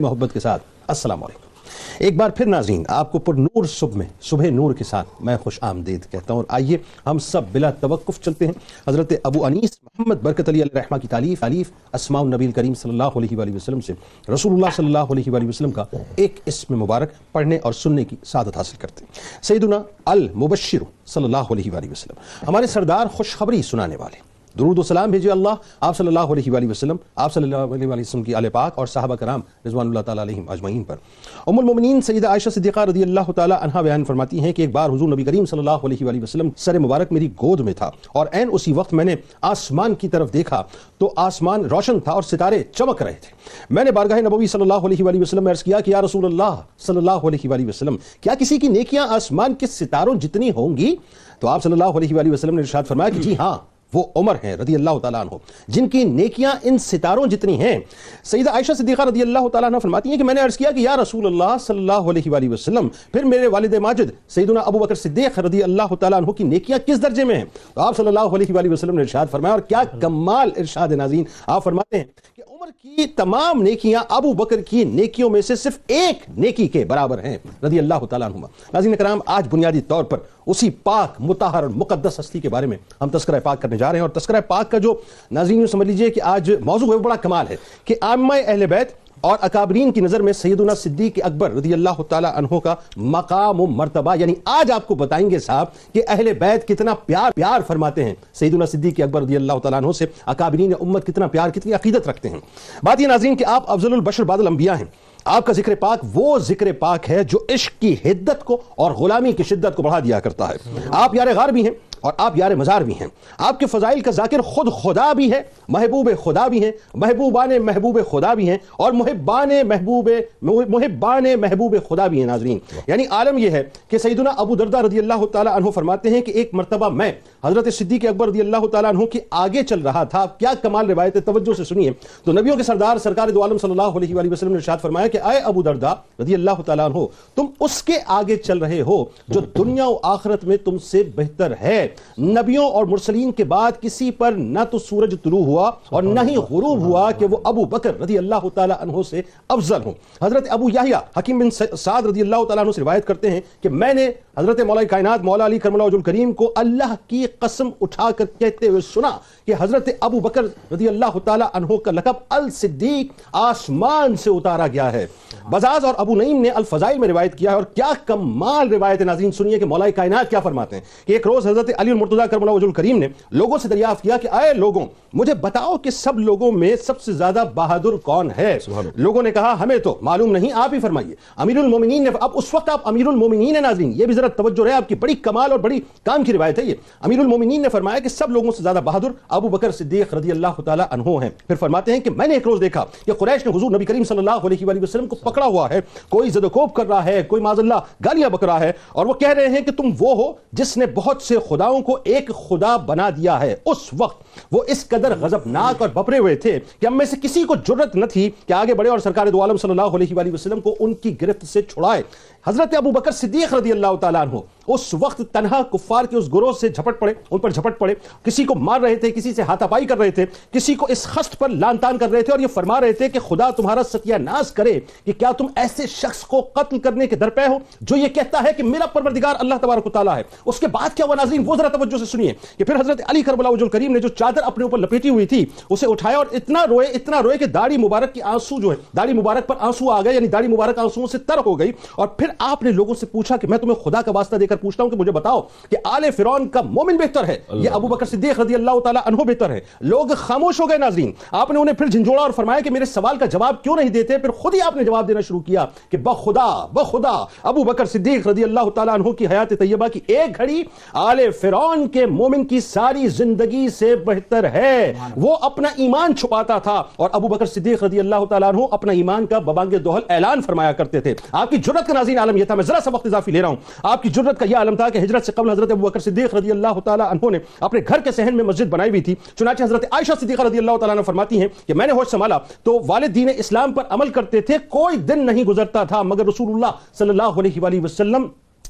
محبت کے ساتھ السلام علیکم۔ ایک بار پھر ناظرین آپ کو پر نور صبح نور کے ساتھ میں خوش آمدید کہتا ہوں، اور آئیے ہم سب بلا توقف چلتے ہیں حضرت ابو انیس محمد برکت علی علیہ الرحمہ کی تعلیف اسماء النبی الکریم صلی اللہ علیہ وآلہ وسلم سے رسول اللہ صلی اللہ علیہ وآلہ وسلم کا ایک اسم مبارک پڑھنے اور سننے کی سعادت حاصل کرتے ہیں۔ سیدنا المبشر صلی اللہ علیہ وآلہ وسلم ہمارے سردار خوشخبری سنانے والے، درود و سلام بھیجے اللہ آپ صلی اللہ علیہ وآلہ وسلم، آپ صلی اللہ علیہ وآلہ وسلم کی آل پاک اور صحابہ کرام رضوان اللہ تعالیٰ علیہم اجمعین پر۔ ام المومنین سیدہ عائشہ صدیقہ رضی اللہ تعالیٰ عنہا بیان فرماتی ہیں کہ ایک بار حضور نبی کریم صلی اللہ علیہ وآلہ وسلم سر مبارک میری گود میں تھا، اور عین اسی وقت میں نے آسمان کی طرف دیکھا تو آسمان روشن تھا اور ستارے چمک رہے تھے۔ میں نے بارگاہ نبوی صلی اللہ علیہ وآلہ وسلم میں عرض کیا کہ یا رسول اللہ صلی اللہ علیہ وآلہ وسلم، کیا کسی کی نیکیاں آسمان کے ستاروں جتنی ہوں گی؟ تو آپ صلی اللہ علیہ وآلہ وسلم نے ارشاد فرمایا کہ جی ہاں، وہ عمر ہیں رضی اللہ تعالیٰ عنہ جن کی نیکیاں ان ستاروں جتنی ہیں۔ سیدہ عائشہ صدیقہ رضی اللہ تعالیٰ عنہ فرماتی ہیں کہ میں نے عرض کیا کہ یا رسول اللہ صلی اللہ علیہ وآلہ وسلم، پھر میرے والد ماجد سیدنا ابو بکر صدیق رضی اللہ تعالیٰ عنہ کی نیکیاں کس درجے میں ہیں؟ تو آپ صلی اللہ علیہ وآلہ وسلم نے ارشاد فرمایا، اور کیا کمال ارشاد ناظرین، آپ فرماتے ہیں کہ عمر کی تمام نیکیاں ابو بکر کی نیکیوں میں سے صرف ایک نیکی کے برابر ہیں رضی اللہ تعالیٰ عنہ۔ ناظرین کرام، آج بنیادی طور پر اسی پاک مطہر اور مقدس ہستی کے بارے میں ہم تذکرہ پاک کرنے جا رہے ہیں، اور تذکرہ پاک کا جو ناظرین سمجھ لیجئے کہ آج موضوع ہے وہ بڑا کمال ہے کہ عامہ اہل بیت اور اکابرین کی نظر میں سیدنا صدیق اکبر رضی اللہ تعالیٰ عنہ کا مقام و مرتبہ، یعنی آج آپ کو بتائیں گے صاحب کہ اہل بیت کتنا پیار فرماتے ہیں سیدنا صدیق اکبر رضی اللہ تعالیٰ عنہ سے، اکابرین امت کتنا پیار، کتنی عقیدت رکھتے ہیں۔ بات یہ ناظرین کہ آپ افضل البشر بعد الانبیاء ہیں، آپ کا ذکر پاک وہ ذکر پاک ہے جو عشق کی حدت کو اور غلامی کی شدت کو بڑھا دیا کرتا ہے۔ آپ یار غار بھی ہیں اور آپ یار مزار بھی ہیں، آپ کے فضائل کا ذاکر خود خدا بھی ہے، محبوب خدا بھی ہیں، محبوبان محبوب خدا بھی ہیں، اور محبان محبوب خدا بھی ہیں۔ ناظرین یعنی عالم یہ ہے کہ سیدنا ابو دردہ رضی اللہ تعالیٰ عنہ فرماتے ہیں کہ ایک مرتبہ میں حضرت صدیق اکبر رضی اللہ تعالیٰ عنہ کے آگے چل رہا تھا۔ کیا کمال روایت ہے، توجہ سے سنیے۔ تو نبیوں کے سردار سرکار دو عالم صلی اللہ علیہ وآلہ وسلم نے ارشاد فرمایا کہ اے ابو دردہ رضی اللہ تعالیٰ عنہ، تم اس کے آگے چل رہے ہو جو دنیا و آخرت میں تم سے بہتر ہے۔ نبیوں اور مرسلین کے بعد کسی پر نہ تو سورج طلوع ہوا اور نہ ہی غروب ہوا کہ وہ ابو بکر رضی اللہ تعالیٰ عنہ سے افضل ہوں۔ حضرت ابو یحییٰ حکیم بن سعد رضی اللہ تعالیٰ عنہ سے روایت کرتے ہیں کہ میں نے حضرت مولا کائنات مولا علی کرم اللہ وجہ الکریم کو اللہ کی قسم اٹھا کر کہتے ہوئے سنا کہ حضرت ابو بکر رضی اللہ تعالیٰ عنہ کا لقب الصدیق آسمان سے اتارا گیا ہے۔ بزاز اور ابو نعیم نے الفضائل میں روایت کیا ہے، اور کیا کمال روایت ناظرین سنیے کہ مولا کائنات کیا فرماتے ہیں کہ ایک روز حضرت علی المرتضیٰ کرم اللہ وجہ الکریم نے لوگوں سے دریافت کیا کہ اے لوگوں، مجھے بتاؤ کہ سب لوگوں میں سب سے زیادہ بہادر کون ہے؟ لوگوں نے کہا ہمیں تو معلوم نہیں، آپ ہی فرمائیے۔ امیر المومنین نے، اب اس وقت آپ امیر المومنین ہیں ناظرین، یہ بھی ذرا توجہ رہے، آپ کی بڑی کمال اور بڑی کام کی روایت ہے یہ۔ امیر المومنین نے فرمایا کہ سب لوگوں سے زیادہ بہادر ابو بکر صدیق رضی اللہ تعالیٰ عنہ ہیں۔ پھر فرماتے ہیں کہ میں نے ایک روز دیکھا کہ قریش نے حضور نبی کریم صلی اللہ علیہ وآلہ وسلم کو پکڑا ہوا ہے، کوئی زد و کوب کر رہا ہے، کوئی معاذ اللہ گالیاں بک رہا ہے، اور وہ کہہ رہے ہیں کہ تم وہ ہو جس نے بہت سے خداؤں کو ایک خدا بنا دیا ہے۔ اس وقت وہ اس قدر غضبناک اور بپرے ہوئے تھے کہ ہم میں سے کسی کو جرت نہ تھی کہ آگے بڑھے اور سرکار دو عالم صلی اللہ علیہ وآلہ وسلم کو ان کی گرفت سے چھڑائے۔ حضرت ابو بکر صدیق رضی اللہ تعالیٰ عنہ اس وقت تنہا کفار کے اس گروہ سے ان پر جھپٹ پڑے، کسی کو مار رہے تھے، کسی سے ہاتھا پائی کر رہے تھے، کسی کو اس خست پر لان تان کر رہے تھے، اور یہ فرما رہے تھے کہ خدا تمہارا ستیہ ناز کرے کہ کیا تم ایسے شخص کو قتل کرنے کے درپے ہو جو یہ کہتا ہے کہ میرا پروردگار اللہ تبارک و تعالیٰ ہے۔ اس کے بعد کیا ہوا ناظرین، وہ ذرا توجہ سے سنیے کہ پھر حضرت علی کرم اللہ وجہ الکریم نے جو چادر اپنے اوپر لپیٹی ہوئی تھی اسے اٹھایا اور اتنا روئے کہ داڑھی مبارک کی آنسو جو ہے، داڑھی مبارک پر آنسو آ گئے، یعنی داڑھی مبارک آنسوؤں سے تر ہو گئی۔ اور پھر آپ نے لوگوں سے پوچھا کہ میں تمہیں خدا کا واسطہ دے کر پوچھتا ہوں کہ مجھے بتاؤ کہ آل فرعون کا مومن بہتر ہے یا ابو بکر صدیق رضی اللہ تعالیٰ عنہ بہتر ہے؟ لوگ خاموش ہو گئے ناظرین۔ آپ نے انہیں پھر جھنجھوڑا اور فرمایا کہ میرے سوال کا جواب کیوں نہیں دیتے؟ پھر خود ہی آپ نے جواب دینا شروع کیا کہ بخدا ابو بکر صدیق رضی اللہ تعالیٰ عنہ کی حیات طیبہ کی ایک گھڑی آل فرعون کے مومن کی ساری زندگی سے بہتر ہے۔ وہ اپنا ایمان چھپاتا تھا اور ابو بکر صدیق رضی اللہ تعالیٰ عنہ اپنا ایمان کا ببانگ دوہل اعلان فرمایا کرتے تھے۔ آپ کی جرت کا ناظرین عالم یہ تھا، میں ذرا سا وقت اضافی لے رہا ہوں، آپ کی جرت کا یہ عالم تھا کہ ہجرت سے قبل حضرت ابو بکر صدیق رضی اللہ تعالیٰ عنہ نے اپنے گھر کے صحن میں مسجد بنائی ہوئی تھی۔ چنانچہ حضرت عائشہ صدیقہ رضی اللہ تعالیٰ عنہ فرماتی ہیں کہ میں نے ہوش سنبھالا تو والد دین اسلام پر عمل کرتے تھے، کوئی دن نہیں گزرتا تھا مگر رسول اللہ صلی اللہ علیہ وآلہ وسلم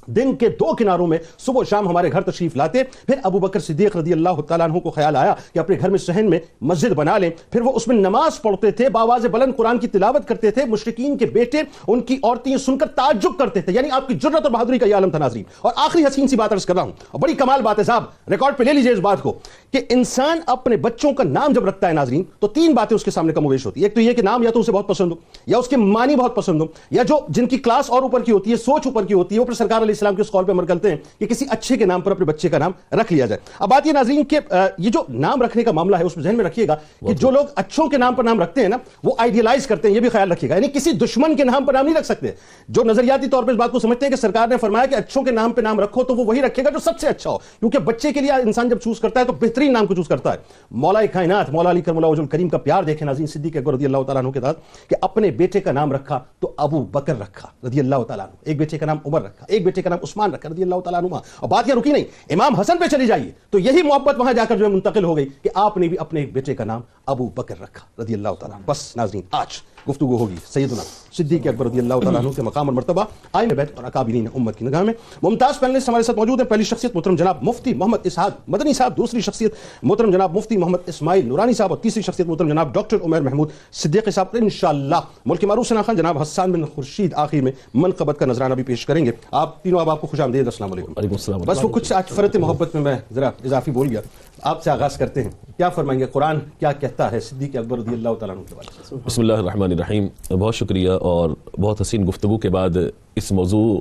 دن کے 2 کناروں میں صبح و شام ہمارے گھر تشریف لاتے. پھر ابو بکر صدیق رضی اللہ تعالیٰ عنہ کو خیال آیا کہ اپنے گھر میں صحن میں مسجد بنا لیں. پھر وہ اس میں نماز پڑھتے تھے, بآواز بلند قرآن کی تلاوت کرتے تھے. مشرکین کے بیٹے, ان کی عورتیں سن کر تعجب کرتے تھے. یعنی آپ کی جرت اور بہادری کا یہ عالم تھا ناظرین. اور آخری حسین سی بات عرض کر رہا ہوں, اور بڑی کمال بات ہے صاحب, ریکارڈ پہ لے لیجئے اس بات کو, کہ انسان اپنے بچوں کا نام جب رکھتا ہے ناظرین تو 3 باتیں اس کے سامنے کم و بیش ہوتی ہے. ایک تو یہ کہ نام یا تو اسے بہت پسند ہو, یا اس کے معنی بہت پسند ہو, یا جو جن کی کلاس اور اوپر کی ہوتی ہے, سوچ اوپر کی ہوتی ہے, وہ پھر سرکار علیہ السلام کے اس قول پہ عمل کرتے ہیں کہ کسی اچھے کے نام پر اپنے بچے کا نام رکھ لیا جائے. اب بات یہ ناظرین کہ یہ جو نام رکھنے کا معاملہ ہے اس میں ذہن میں رکھیے گا کہ جو لوگ اچھوں کے نام پر نام رکھتے ہیں نا, وہ آئیڈیلائز کرتے ہیں, یہ بھی خیال رکھیے گا. یعنی کسی دشمن کے نام پر نام نہیں رکھ سکتے. جو نظریاتی طور پہ اس بات کو سمجھتے ہیں کہ سرکار نے فرمایا کہ اچھوں کے نام پہ نام رکھو, تو وہ وہی رکھے گا جو سب سے اچھا ہو, کیونکہ بچے کے لیے انسان جب چوز کرتا ہے تو بہترین نام کو چوز کرتا ہے. مولا کائنات مولا علی کرم اللہ وجہ الکریم کا پیار دیکھیں ناظرین صدیق اکبر رضی اللہ تعالیٰ عنہ کے ساتھ, کہ اپنے بیٹے کا نام رکھا تو ابو بکر رکھا رضی اللہ تعالیٰ عنہ, ایک بیٹے کا نام عمر رکھا, ایک بیٹے کا نام عثمان رکھا رضی اللہ تعالیٰ عنہ. اور بات یہ رکی نہیں, امام حسن پہ چلی جائیے تو یہی محبت وہاں جا کر جو ہے منتقل ہو گئی کہ آپ نے بھی اپنے ایک بیٹے کا نام ابو بکر رکھا رضی اللہ تعالیٰ عنہ. بس ناظرین آج گفتگو ہوگی سیدنا صدیق اکبر رضی اللہ تعالیٰ عنہ کے مقام اور مرتبہ, آئین بیت اور اکابرین امت کی نگاہ میں. ممتاز پینلسٹ ہمارے ساتھ موجود ہیں. پہلی شخصیت محترم جناب مفتی محمد اسحاق مدنی صاحب, دوسری شخصیت محترم جناب مفتی محمد اسماعیل نورانی صاحب, اور تیسری شخصیت محترم جناب ڈاکٹر عمیر محمود صدیقی صاحب. انشاءاللہ ملک معروف ثنا خان جناب حسان بن خورشید آخر میں منقبت کا نذرانہ بھی پیش کریں گے. آپ تینوں اب آپ کو خوش آمدید. السلام علیکم. وعلیکم السلام. بس وہ کچھ آج فرت محبت میں ذرا اضافی بول گیا, آپ سے آغاز کرتے ہیں. کیا فرمائیں گے, قرآن کیا کہتا ہے صدیق اکبر رضی اللہ تعالیٰ عنہ کے بارے میں؟ بسم اللہ الرحمن الرحیم. بہت شکریہ, اور بہت حسین گفتگو کے بعد اس موضوع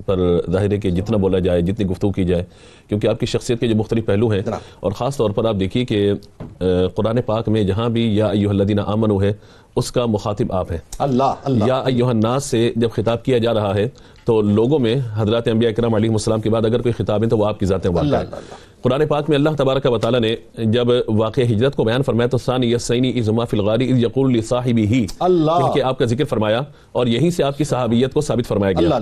پر ظاہر ہے کہ جتنا بولا جائے, جتنی گفتگو کی جائے, کیونکہ آپ کی شخصیت کے جو مختلف پہلو ہیں, اور خاص طور پر آپ دیکھیے کہ قرآن پاک میں جہاں بھی یا ایھا الذین آمنوا ہے اس کا مخاطب آپ ہیں. اللہ یا ایھا الناس سے جب خطاب کیا جا رہا ہے تو لوگوں میں حضرات انبیاء کرام علیہم السلام کے بعد اگر کوئی خطاب ہے تو وہ آپ کی ذات مبارکہ ہے. قرآن پاک میں اللہ تبارک و تعالیٰ نے جب واقعہ ہجرت کو بیان فرمایا تو ثانی یسعینی اذ ہما فی الغار اذ یقول لصاحبہ, کہ آپ کا ذکر فرمایا, اور یہیں سے آپ کی صحابیت کو ثابت فرمایا گیا.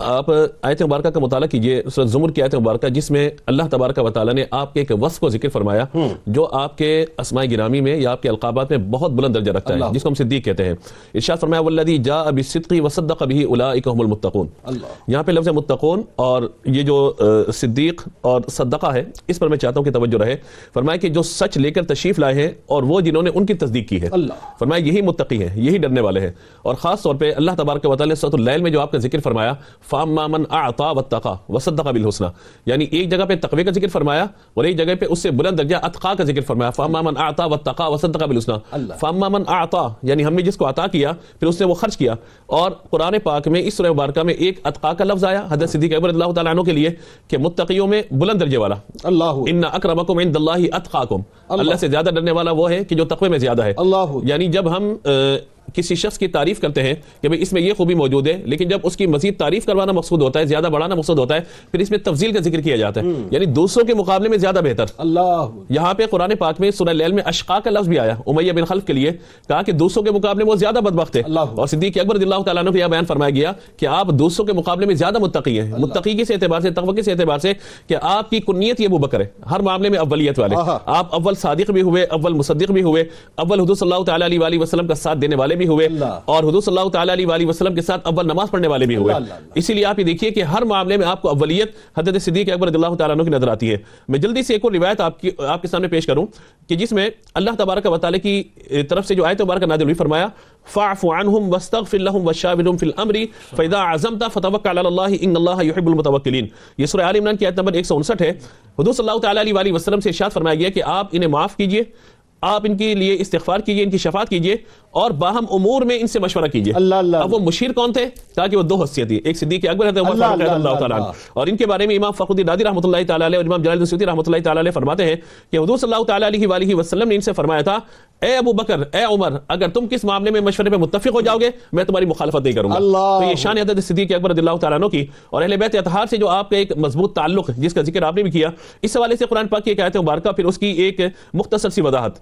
آپ آیت مبارکہ کا مطالعہ کیجئے, سورۃ زمر کی آیت مبارکہ, جس میں اللہ تبارک و تعالیٰ نے آپ کے ایک وصف کو ذکر فرمایا جو آپ کے اسماء گرامی میں یا آپ کے القابات میں بہت بلند درجہ رکھتا ہے, جس کو ہم صدیق کہتے ہیں. ارشاد فرمایا والذی جاء بالصدق وصدق به اولئک هم المتقون. یہاں پہ لفظ متقون اور یہ جو صدیق اور صدقہ ہے, اس پر میں چاہتا ہوں کہ توجہ رہے. فرمایا کہ جو سچ لے کر تشریف لائے ہیں اور وہ جنہوں نے ان کی تصدیق کی ہے, فرمایا یہی متقی ہیں, یہی ڈرنے والے ہیں. اور خاص طور پہ اللہ تبارک و تعالیٰ نے سورۃ اللیل میں جو آپ کا ذکر فرمایا فاما من اعطى واتقى وصدق بالحسنى, یعنی ایک جگہ پہ تقوی کا ذکر فرمایا اور ایک جگہ پہ اس سے بلند درجہ اتقا کا ذکر فرمایا. فاما من اعطى واتقى وصدق بالحسنى, فاما من اعطى یعنی ہم نے جس کو عطا کیا پھر اس نے وہ خرچ کیا. اور قرآن پاک میں اس سورہ مبارکہ میں ایک اتقا کا لفظ آیا حضرت صدیق اکبر رضی اللہ تعالیٰ عنہ کے لیے کہ متقیوں میں بلند درجے والا, ان اکرمکم عند اللہ اتقاکم, اللہ سے زیادہ ڈرنے والا وہ ہے کہ جو تقوی میں زیادہ ہے. یعنی جب ہم کسی شخص کی تعریف کرتے ہیں کہ بھئی اس میں یہ خوبی موجود ہے, لیکن جب اس کی مزید تعریف کروانا مقصود ہوتا ہے, زیادہ بڑھانا مقصود ہوتا ہے, پھر اس میں تفضیل کا ذکر کیا جاتا ہے, یعنی دوسروں کے مقابلے میں زیادہ بہتر. یہاں پہ قرآن پاک میں سورہ لیل میں اشقا کا لفظ بھی آیا امیہ بن خلف کے لیے, کہا کہ دوسروں کے مقابلے میں وہ زیادہ بدبخت ہے. اور صدیق اکبر رضی اللہ تعالیٰ عنہ کو یہ بیان فرمایا گیا کہ آپ دوسروں کے مقابلے میں زیادہ متقی ہیں. متقی کس اعتبار سے, تقوی کس اعتبار سے, کہ آپ کی کنیت یہ ابو بکر ہے, ہر معاملے میں اولیت والے. آپ اول صادق بھی ہوئے, اول مصدق بھی ہوئے, اول حضور صلی اللہ تعالیٰ علیہ وسلم کا ساتھ دینے والے بھی ہوئے, اور حضور صلی اللہ تعالیٰ علیہ وسلم کے ساتھ اول نماز پڑھنے والے بھی ہوئے. اسی لیے آپ یہ دیکھیے کہ ہر معاملے میں آپ کو اولیت حضرت صدیق اکبر رضی اللہ تعالیٰ عنہ کی نظر آتی ہے. میں جلدی سے ایک اور روایت آپ کے سامنے پیش کروں کہ جس میں اللہ تبارک و تعالیٰ کی طرف سے جو آیت مبارکہ نازل ہوئی, فرمایا فاعف عنہم واستغفر لهم وشاورهم في الامر فاذا عزمت فتوکل علی اللہ ان اللہ یحب المتوکلین. یہ سورہ آل عمران کی آیت نمبر 159 ہے. حضور صلی اللہ تعالیٰ علیہ وسلم سے ارشاد فرمایا گیا کہ آپ انہیں معاف کیجئے, آپ ان کے لیے استغفار کیجئے, ان کی شفاعت کیجئے, اور باہم امور میں ان سے مشورہ کیجئے. اب وہ مشیر کون تھے؟ تاکہ وہ دو حیثیت تھی, ایک صدیق اکبر حضرت عمر فاروق رضی اللہ تعالیٰ عنہ, اور ان کے بارے میں امام فخر الدین رازی رحمۃ اللہ تعالیٰ علیہ اور امام جلال الدین سیوطی رحمۃ اللہ تعالیٰ علیہ فرماتے ہیں کہ حضور صلی اللہ تعالیٰ علیہ وآلہ وسلم نے ان سے فرمایا تھا اے ابو بکر, اے عمر, اگر تم کس معاملے میں مشورے پہ متفق ہو جاؤ گے میں تمہاری مخالفت نہیں کروں گا. تو یہ شان حضرت صدیق اکبر رضی اللہ تعالیٰ عنہ کی اور اہل بیت اطہار سے جو آپ کا ایک مضبوط تعلق جس کا ذکر آپ نے بھی کیا, اس حوالے سے قرآن پاک کی ایک آیت مبارکہ, پھر اس کی ایک مختصر سی وضاحت.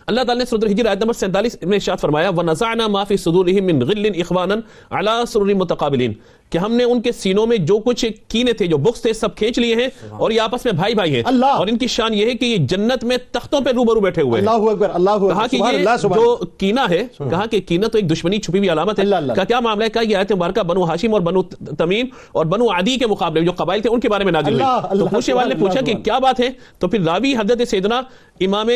اللہ تعالیٰ نے سورۃ الحجر آیت نمبر 47 میں ارشاد فرمایا وَنَزَعْنَا مَا فِي صُدُورِهِم مِّن غِلٍّ إِخْوَانًا عَلَىٰ سُرُرٍ مُتَقَابِلِينَ, کہ ہم نے ان کے سینوں میں جو کچھ کینے تھے، جو بغض تھے، سب کھینچ لیے ہیں اور یہ آپس میں بھائی بھائی ہیں، اور ان کی شان یہ ہے کہ یہ جنت میں تختوں پہ روبرو بیٹھے ہوئے ہیں۔ اللہ اکبر، اللہ اکبر، کہا کہ یہ جو کینہ ہے، کہا کہ کینہ تو ایک دشمنی چھپی ہوئی علامت ہے۔ کہا کیا معاملہ ہے؟ کہا یہ آیت مبارکہ بنو ہاشم اور بنو تمیم اور بنو عدی کے مقابلے میں جو قبائل تھے ان کے بارے میں نازل ہوئی۔ تو پوچھنے والے نے پوچھا کہ کیا بات ہے؟ تو پھر راوی حضرت سیدنا امام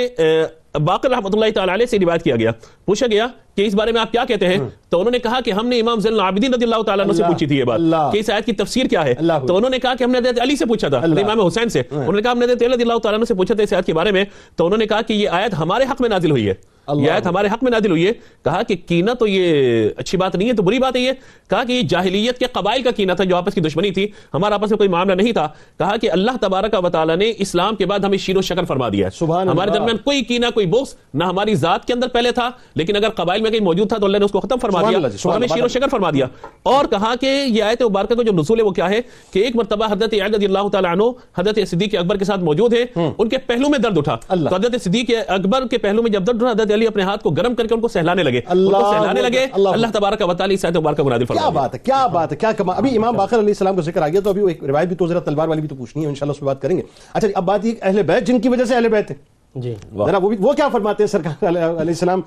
باقر رحمۃ اللہ تعالی علیہ سے روایت کیا گیا، پوچھا گیا کہ اس بارے میں آپ کیا کہتے ہیں؟ تو انہوں نے کہا کہ ہم نے امام زین العابدین رضی اللہ تعالیٰ عنہ سے پوچھی تھی یہ بات کہ اس آیت کی تفسیر کیا ہے۔ تو انہوں نے کہا کہ ہم نے حضرت علی سے پوچھا تھا، امام حسین سے۔ انہوں نے کہا ہم نے حضرت علی رضی اللہ تعالیٰ عنہ سے پوچھا تھا اس آیت کے بارے میں۔ تو انہوں نے کہا کہ یہ آیت ہمارے حق میں نازل ہوئی ہے، یہ آیت ہمارے حق میں نازل ہوئی ہے۔ کہا کہ کینہ تو یہ اچھی بات نہیں ہے، تو بری بات ہے یہ۔ کہا کہ یہ جاہلیت کے قبائل کا کینہ تھا جو آپس کی دشمنی تھی، ہمارا آپس میں کوئی معاملہ نہیں تھا۔ کہا کہ اللہ تبارک و تعالیٰ نے اسلام کے بعد ہمیں شیر و شکر فرما دیا ہے، ہمارے درمیان کوئی کینہ کوئی بغض نہ ہماری ذات کے اندر پہلے تھا، لیکن اگر قبائل میں کہیں موجود تھا تو اللہ نے اس کو ختم فرما دیا اور ہمیں شیر و شکر فرما دیا۔ اور کہا کہ یہ آیت مبارکہ کا جو نزول ہے وہ کیا ہے کہ ایک مرتبہ حضرت علی رضی اللہ تعالیٰ عنہ حضرت صدیق اکبر کے ساتھ موجود ہے، ان کے پہلو میں درد اٹھا، تو حضرت صدیق اکبر کے پہلو میں جب درد اٹھا، حضرت علی اپنے ہاتھ کو گرم کر کے ان کو سہلانے لگے، اللہ تبارک و تعالی اس آیت مبارکہ کو نازل فرما دیا۔ کیا بات ہے، کیا بات ہے، کیا کمال۔ ابھی امام باقر علیہ السلام کا ذکر آ گیا تو ابھی ایک روایت بھی تو ذرا تلوار والی بھی تو پوچھنی ہے، انشاءاللہ اس پہ بات کریں گے۔ اچھا اب بات یہ اہل بیت جن کی وجہ سے اہل بیت ہے جی ذرا وہ کیا فرماتے ہیں سرکار علیہ السلام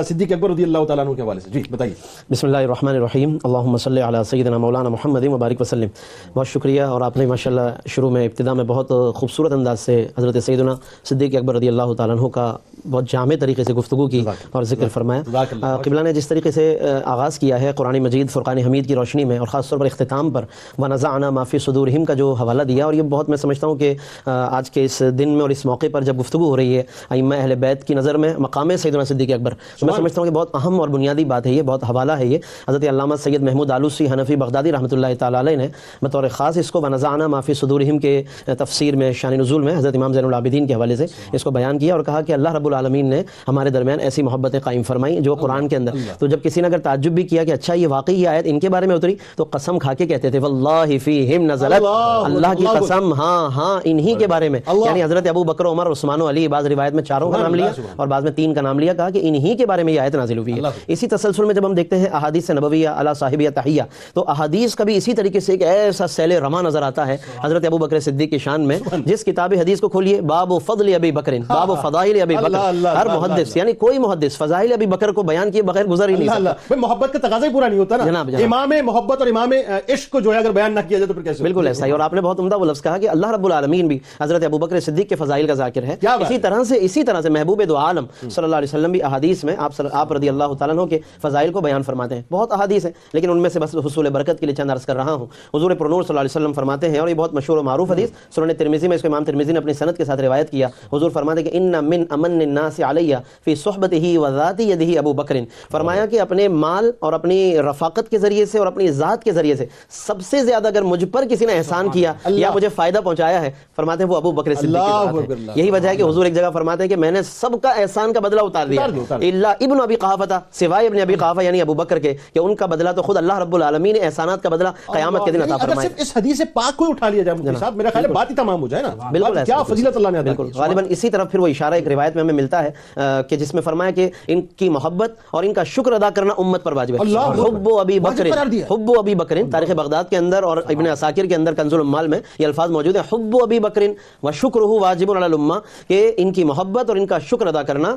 صدیق اکبر رضی اللہ تعالیٰ عنہ کے حوالے سے؟ جی بتائیے۔ بسم اللہ الرحمن الرحیم، اللہم صلی علی سیدنا مولانا محمد وبارک وسلم۔ بہت شکریہ، اور آپ نے ماشاءاللہ شروع میں ابتدا میں بہت خوبصورت انداز سے حضرت سیدنا صدیق اکبر رضی اللہ تعالیٰ عنہ کا بہت جامع طریقے سے گفتگو کی اور ذکر فرمایا۔ قبلہ نے جس طریقے سے آغاز کیا ہے قرآن مجید فرقان حمید کی روشنی میں، اور خاص طور پر اختتام پر وَنَزَعْنَا مَا فِي صُدُورِهِمْ کا جو حوالہ دیا، اور یہ بہت میں سمجھتا ہوں کہ آج کے اس دن میں اور اس موقع پر جب گفتگو ہو رہی ہے ائمہ اہل بیت کی نظر میں مقام سیدنا صدیق اکبر، تو میں سمجھتا ہوں کہ بہت اہم اور بنیادی بات ہے، یہ بہت حوالہ ہے۔ یہ حضرت علامہ سید محمود آلوسی حنفی بغدادی رحمۃ اللہ تعالی علیہ نے بطور خاص اس کو وَنَزَعْنَا مَا فِي صُدُورِهِمْ کے تفسیر میں شان نزول میں حضرت امام زین العابدین کے حوالے سے اس کو بیان کیا، اور کہا کہ اللہ رب العالمین نے ہمارے درمیان ایسی محبتیں قائم فرمائی جو قرآن کے اندر، تو جب کسی نے اگر تعجب بھی کیا کہ اچھا یہ واقعی یہ آیت ان کے بارے میں اتری، تو قسم کھا کے کہتے تھے واللہ فیہم نزلت، اللہ کی قسم، ہاں ہاں انہی کے بارے میں، یعنی حضرت ابو بکر، عمر، عثمان و علی، بعض روایت میں چاروں کا نام لیا اور بعض میں 3 کا نام لیا، کہا کہ انہی کے بارے میں یہ آیت نازل ہوئی ہے۔ اسی تسلسل میں جب ہم دیکھتے ہیں احادیث نبویہ علی صاحبیہ تحیہ، تو احادیث کا بھی اسی طریقے سے ایک ایسا سیل رواں نظر آتا ہے حضرت ابو بکر صدیق کی شان میں۔ جس کتاب حدیث کو کھولیے، باب فضل ابی بکر، باب فضائل ابی بکر، ہر محدث یعنی کوئی محدث فضائل ابی بکر کو بیان کیے بغیر گزر ہی نہیں سکتا۔ محبت کا تقاضا ہی پورا نہیں ہوتا نا جناب، امام محبت اور امام عشق کو جو ہے اگر بیان نہ کیا جائے تو پھر کیسے؟ بالکل ایسا ہی، اور آپ نے بہت عمدہ وہ لفظ کہا کہ اللہ رب العالمین بھی حضرت ابو بکر صدیق کے فضائل کا ذاکر ہے۔ اسی طرح سے محبوب دو عالم صلی اللہ علیہ وسلم بھی احادیث میں آپ رضی اللہ تعالیٰ عنہ کے فضائل کو بیان فرماتے ہیں۔ بہت احادیث ہیں، لیکن ان میں سے بس حصول برکت کے لیے چند عرض کر رہا ہوں۔ حضور پرنور صلی اللہ علیہ وسلم فرماتے ہیں، اور یہ بہت مشہور و معروف حدیث سنن ترمذی میں اس کو امام ترمذی نے اپنی سند کے ساتھ روایت کیا۔ حضور فرماتے ہیں کہ ان من امن الناس علیہ فی صحبتہ و ذات یدہ ابو بکر، فرمایا کہ اپنے مال اور اپنی رفاقت کے ذریعے سے اور اپنی ذات کے ذریعے سے سب سے زیادہ اگر مجھ پر کسی نے احسان کیا یا مجھے فائدہ پہنچایا ہے، فرماتے ہیں وہ ابو بکر صدیق کی ذات ہے۔ یہی وجہ ہے کہ حضور ایک جگہ فرماتے ہیں کہ میں نے سب کا احسان کا بدلہ اتار دیا الا ابن ابی قحافہ، سوائے ابن ابی قحافہ یعنی ابو بکر کے، کہ ان کا بدلہ تو خود اللہ رب العالمین نے احسانات کا بدلہ قیامت کے دن عطا فرمائے۔ اگر صرف اس حدیث پاک کو اٹھا لیا جائے مفتی صاحب، میرا خیال ہے بات ہی تمام ہو جائے نا۔ بالکل کیا فضیلت اللہ نے عطا کی۔ غالباً اسی طرف پھر وہ اشارہ ایک روایت میں ہمیں ملتا ہے کہ جس میں فرمایا کہ ان کی محبت اور ان کا شکر ادا کرنا امت پر واجب ہے۔ حب ابی بکر، حب ابی بکر، تاریخ بغداد کے اندر اور ابن عساکر کے اندر کنز العمال میں یہ الفاظ موجود ہیں، حب ابی بکر و شکرہ واجب علی الامہ، کہ ان کی محبت اور ان کا شکر ادا کرنا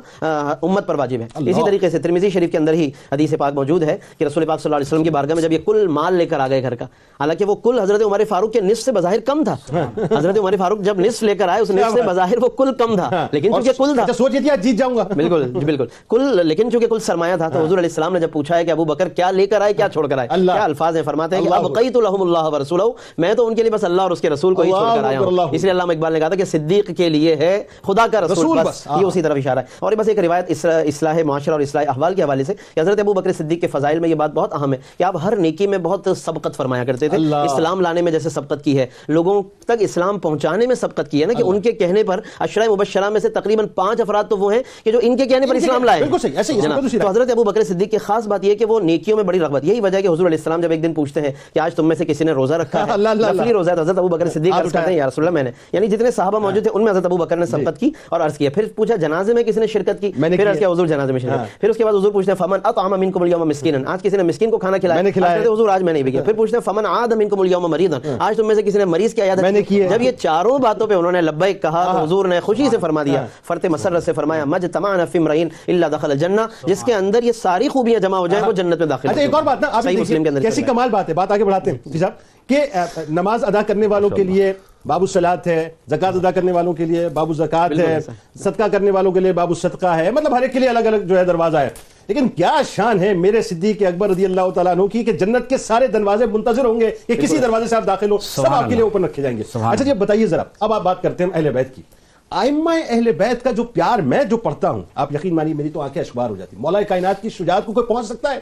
امت پر واجب ہے۔ اسی طریقے سے ترمذی شریف کے اندر ہی حدیث پاک موجود ہے کہ رسول پاک صلی اللہ علیہ وسلم کی بارگاہ میں جب یہ کل مال لے کر آ گئے گھر کا، حالانکہ وہ کل حضرت عمر فاروق کے نصف سے بظاہر کم تھا، حضرت عمر فاروق جب نصف لے کر آئے اس نصف سے بظاہر وہ کل کم تھا، لیکن چونکہ کل تھا، سوچ دیا جیت جاؤں گا، بالکل بالکل کل، لیکن چونکہ کل سرمایہ تھا، تو حضور علیہ السلام نے جب پوچھا ہے کہ ابو بکر کیا لے کر آئے کیا چھوڑ کر آئے، کیا الفاظ ہیں، فرماتے ہیں کہ ابقیت لهم اللہ ورسولہ، میں تو ان کے لیے بس اللہ اور اس کے رسول کو ہی چھوڑ کر آیا ہوں۔ اس لیے علامہ اقبال نے کہا تھا کہ صدیق کے لیے ہے خدا کا رسول، بس یہ اسی طرف اشارہ ہے۔ اور بس ایک روایت اصلاح معاشرہ اور اصلاح احوال کے حوالے سے کہ حضرت ابو بکر صدیق کے فضائل میں یہ بات بہت اہم ہے کہ آپ ہر نیکی میں بہت سبقت فرمایا کرتے تھے۔ اسلام لانے میں جیسے سبقت کی ہے، لوگوں تک اسلام پہنچانے میں سبقت کی ہے نا، کہ ان کے کہنے پر عشرہ مبشرہ میں سے تقریباً 5 افراد تو وہ ہیں کہ جو ان کے کہنے پر اسلام لائے۔ تو حضرت ابو بکر صدیق کی خاص بات یہ ہے کہ وہ نیکیوں میں بڑی رغبت، یہی وجہ ہے کہ حضور علیہ السلام جب ایک دن پوچھتے ہیں کہ آج تم میں سے کسی نے روزہ رکھا ہے، نفلی روزہ، حضرت ابو بکر صدیق عرض کرتے ہیں یا رسول اللہ میں نے، یعنی جتنے صحابہ موجود تھے ان میں حضرت ابو بکر نے سبقت کی، اور اور عرض کیا. پھر پوچھا جنازے میں کسی نے شرکت کی؟ پھر عرض کیا حضور جنازے میں شرکت. پھر اس کے بعد حضور پوچھتے ہیں فمن اطعم منکم اليوم مسکینا, آج کسی نے مسکین کو کھانا کھلایا؟ حضور آج میں نہیں بھی کیا. پھر پوچھتے ہیں فمن عاد منکم اليوم مریضا, آج تم میں سے کسی نے مریض کی عیادت کی؟ جب یہ چاروں باتوں پہ انہوں نے لبیک کہا تو حضور نے خوشی سے فرما دیا, فرت مسرت سے فرمایا مجتمعنا فی امرئ الا دخل الجنہ, جس کے اندر یہ ساری خوبیاں جمع ہو جائیں وہ جنت میں داخل. اچھا ایک اور بات نا, آپ کیسی کمال بات ہے, بات آگے بڑھاتے ہیں صاحب, کہ نماز ادا کرنے والوں کے لیے باب الصلاۃ ہے, زکوٰۃ ادا کرنے والوں کے لیے باب الزکوٰۃ ہے, صدقہ کرنے والوں کے لیے باب الصدقہ ہے, مطلب ہر ایک کے لیے الگ الگ جو ہے دروازہ ہے. لیکن کیا شان ہے میرے صدیق اکبر رضی اللہ تعالیٰ عنہ کی کہ جنت کے سارے دروازے منتظر ہوں گے کہ کسی دروازے سے آپ داخل ہو, سب آپ کے لیے اوپن رکھے جائیں گے. اچھا یہ بتائیے ذرا, اب آپ بات کرتے ہیں اہل بیت کی. ائمہ اہل بیت کا جو پیار میں جو پڑھتا ہوں, آپ یقین مانیے میری تو آنکھیں اشبار ہو جاتی. مولا کائنات کی شجاعت کو کوئی پہنچ سکتا ہے؟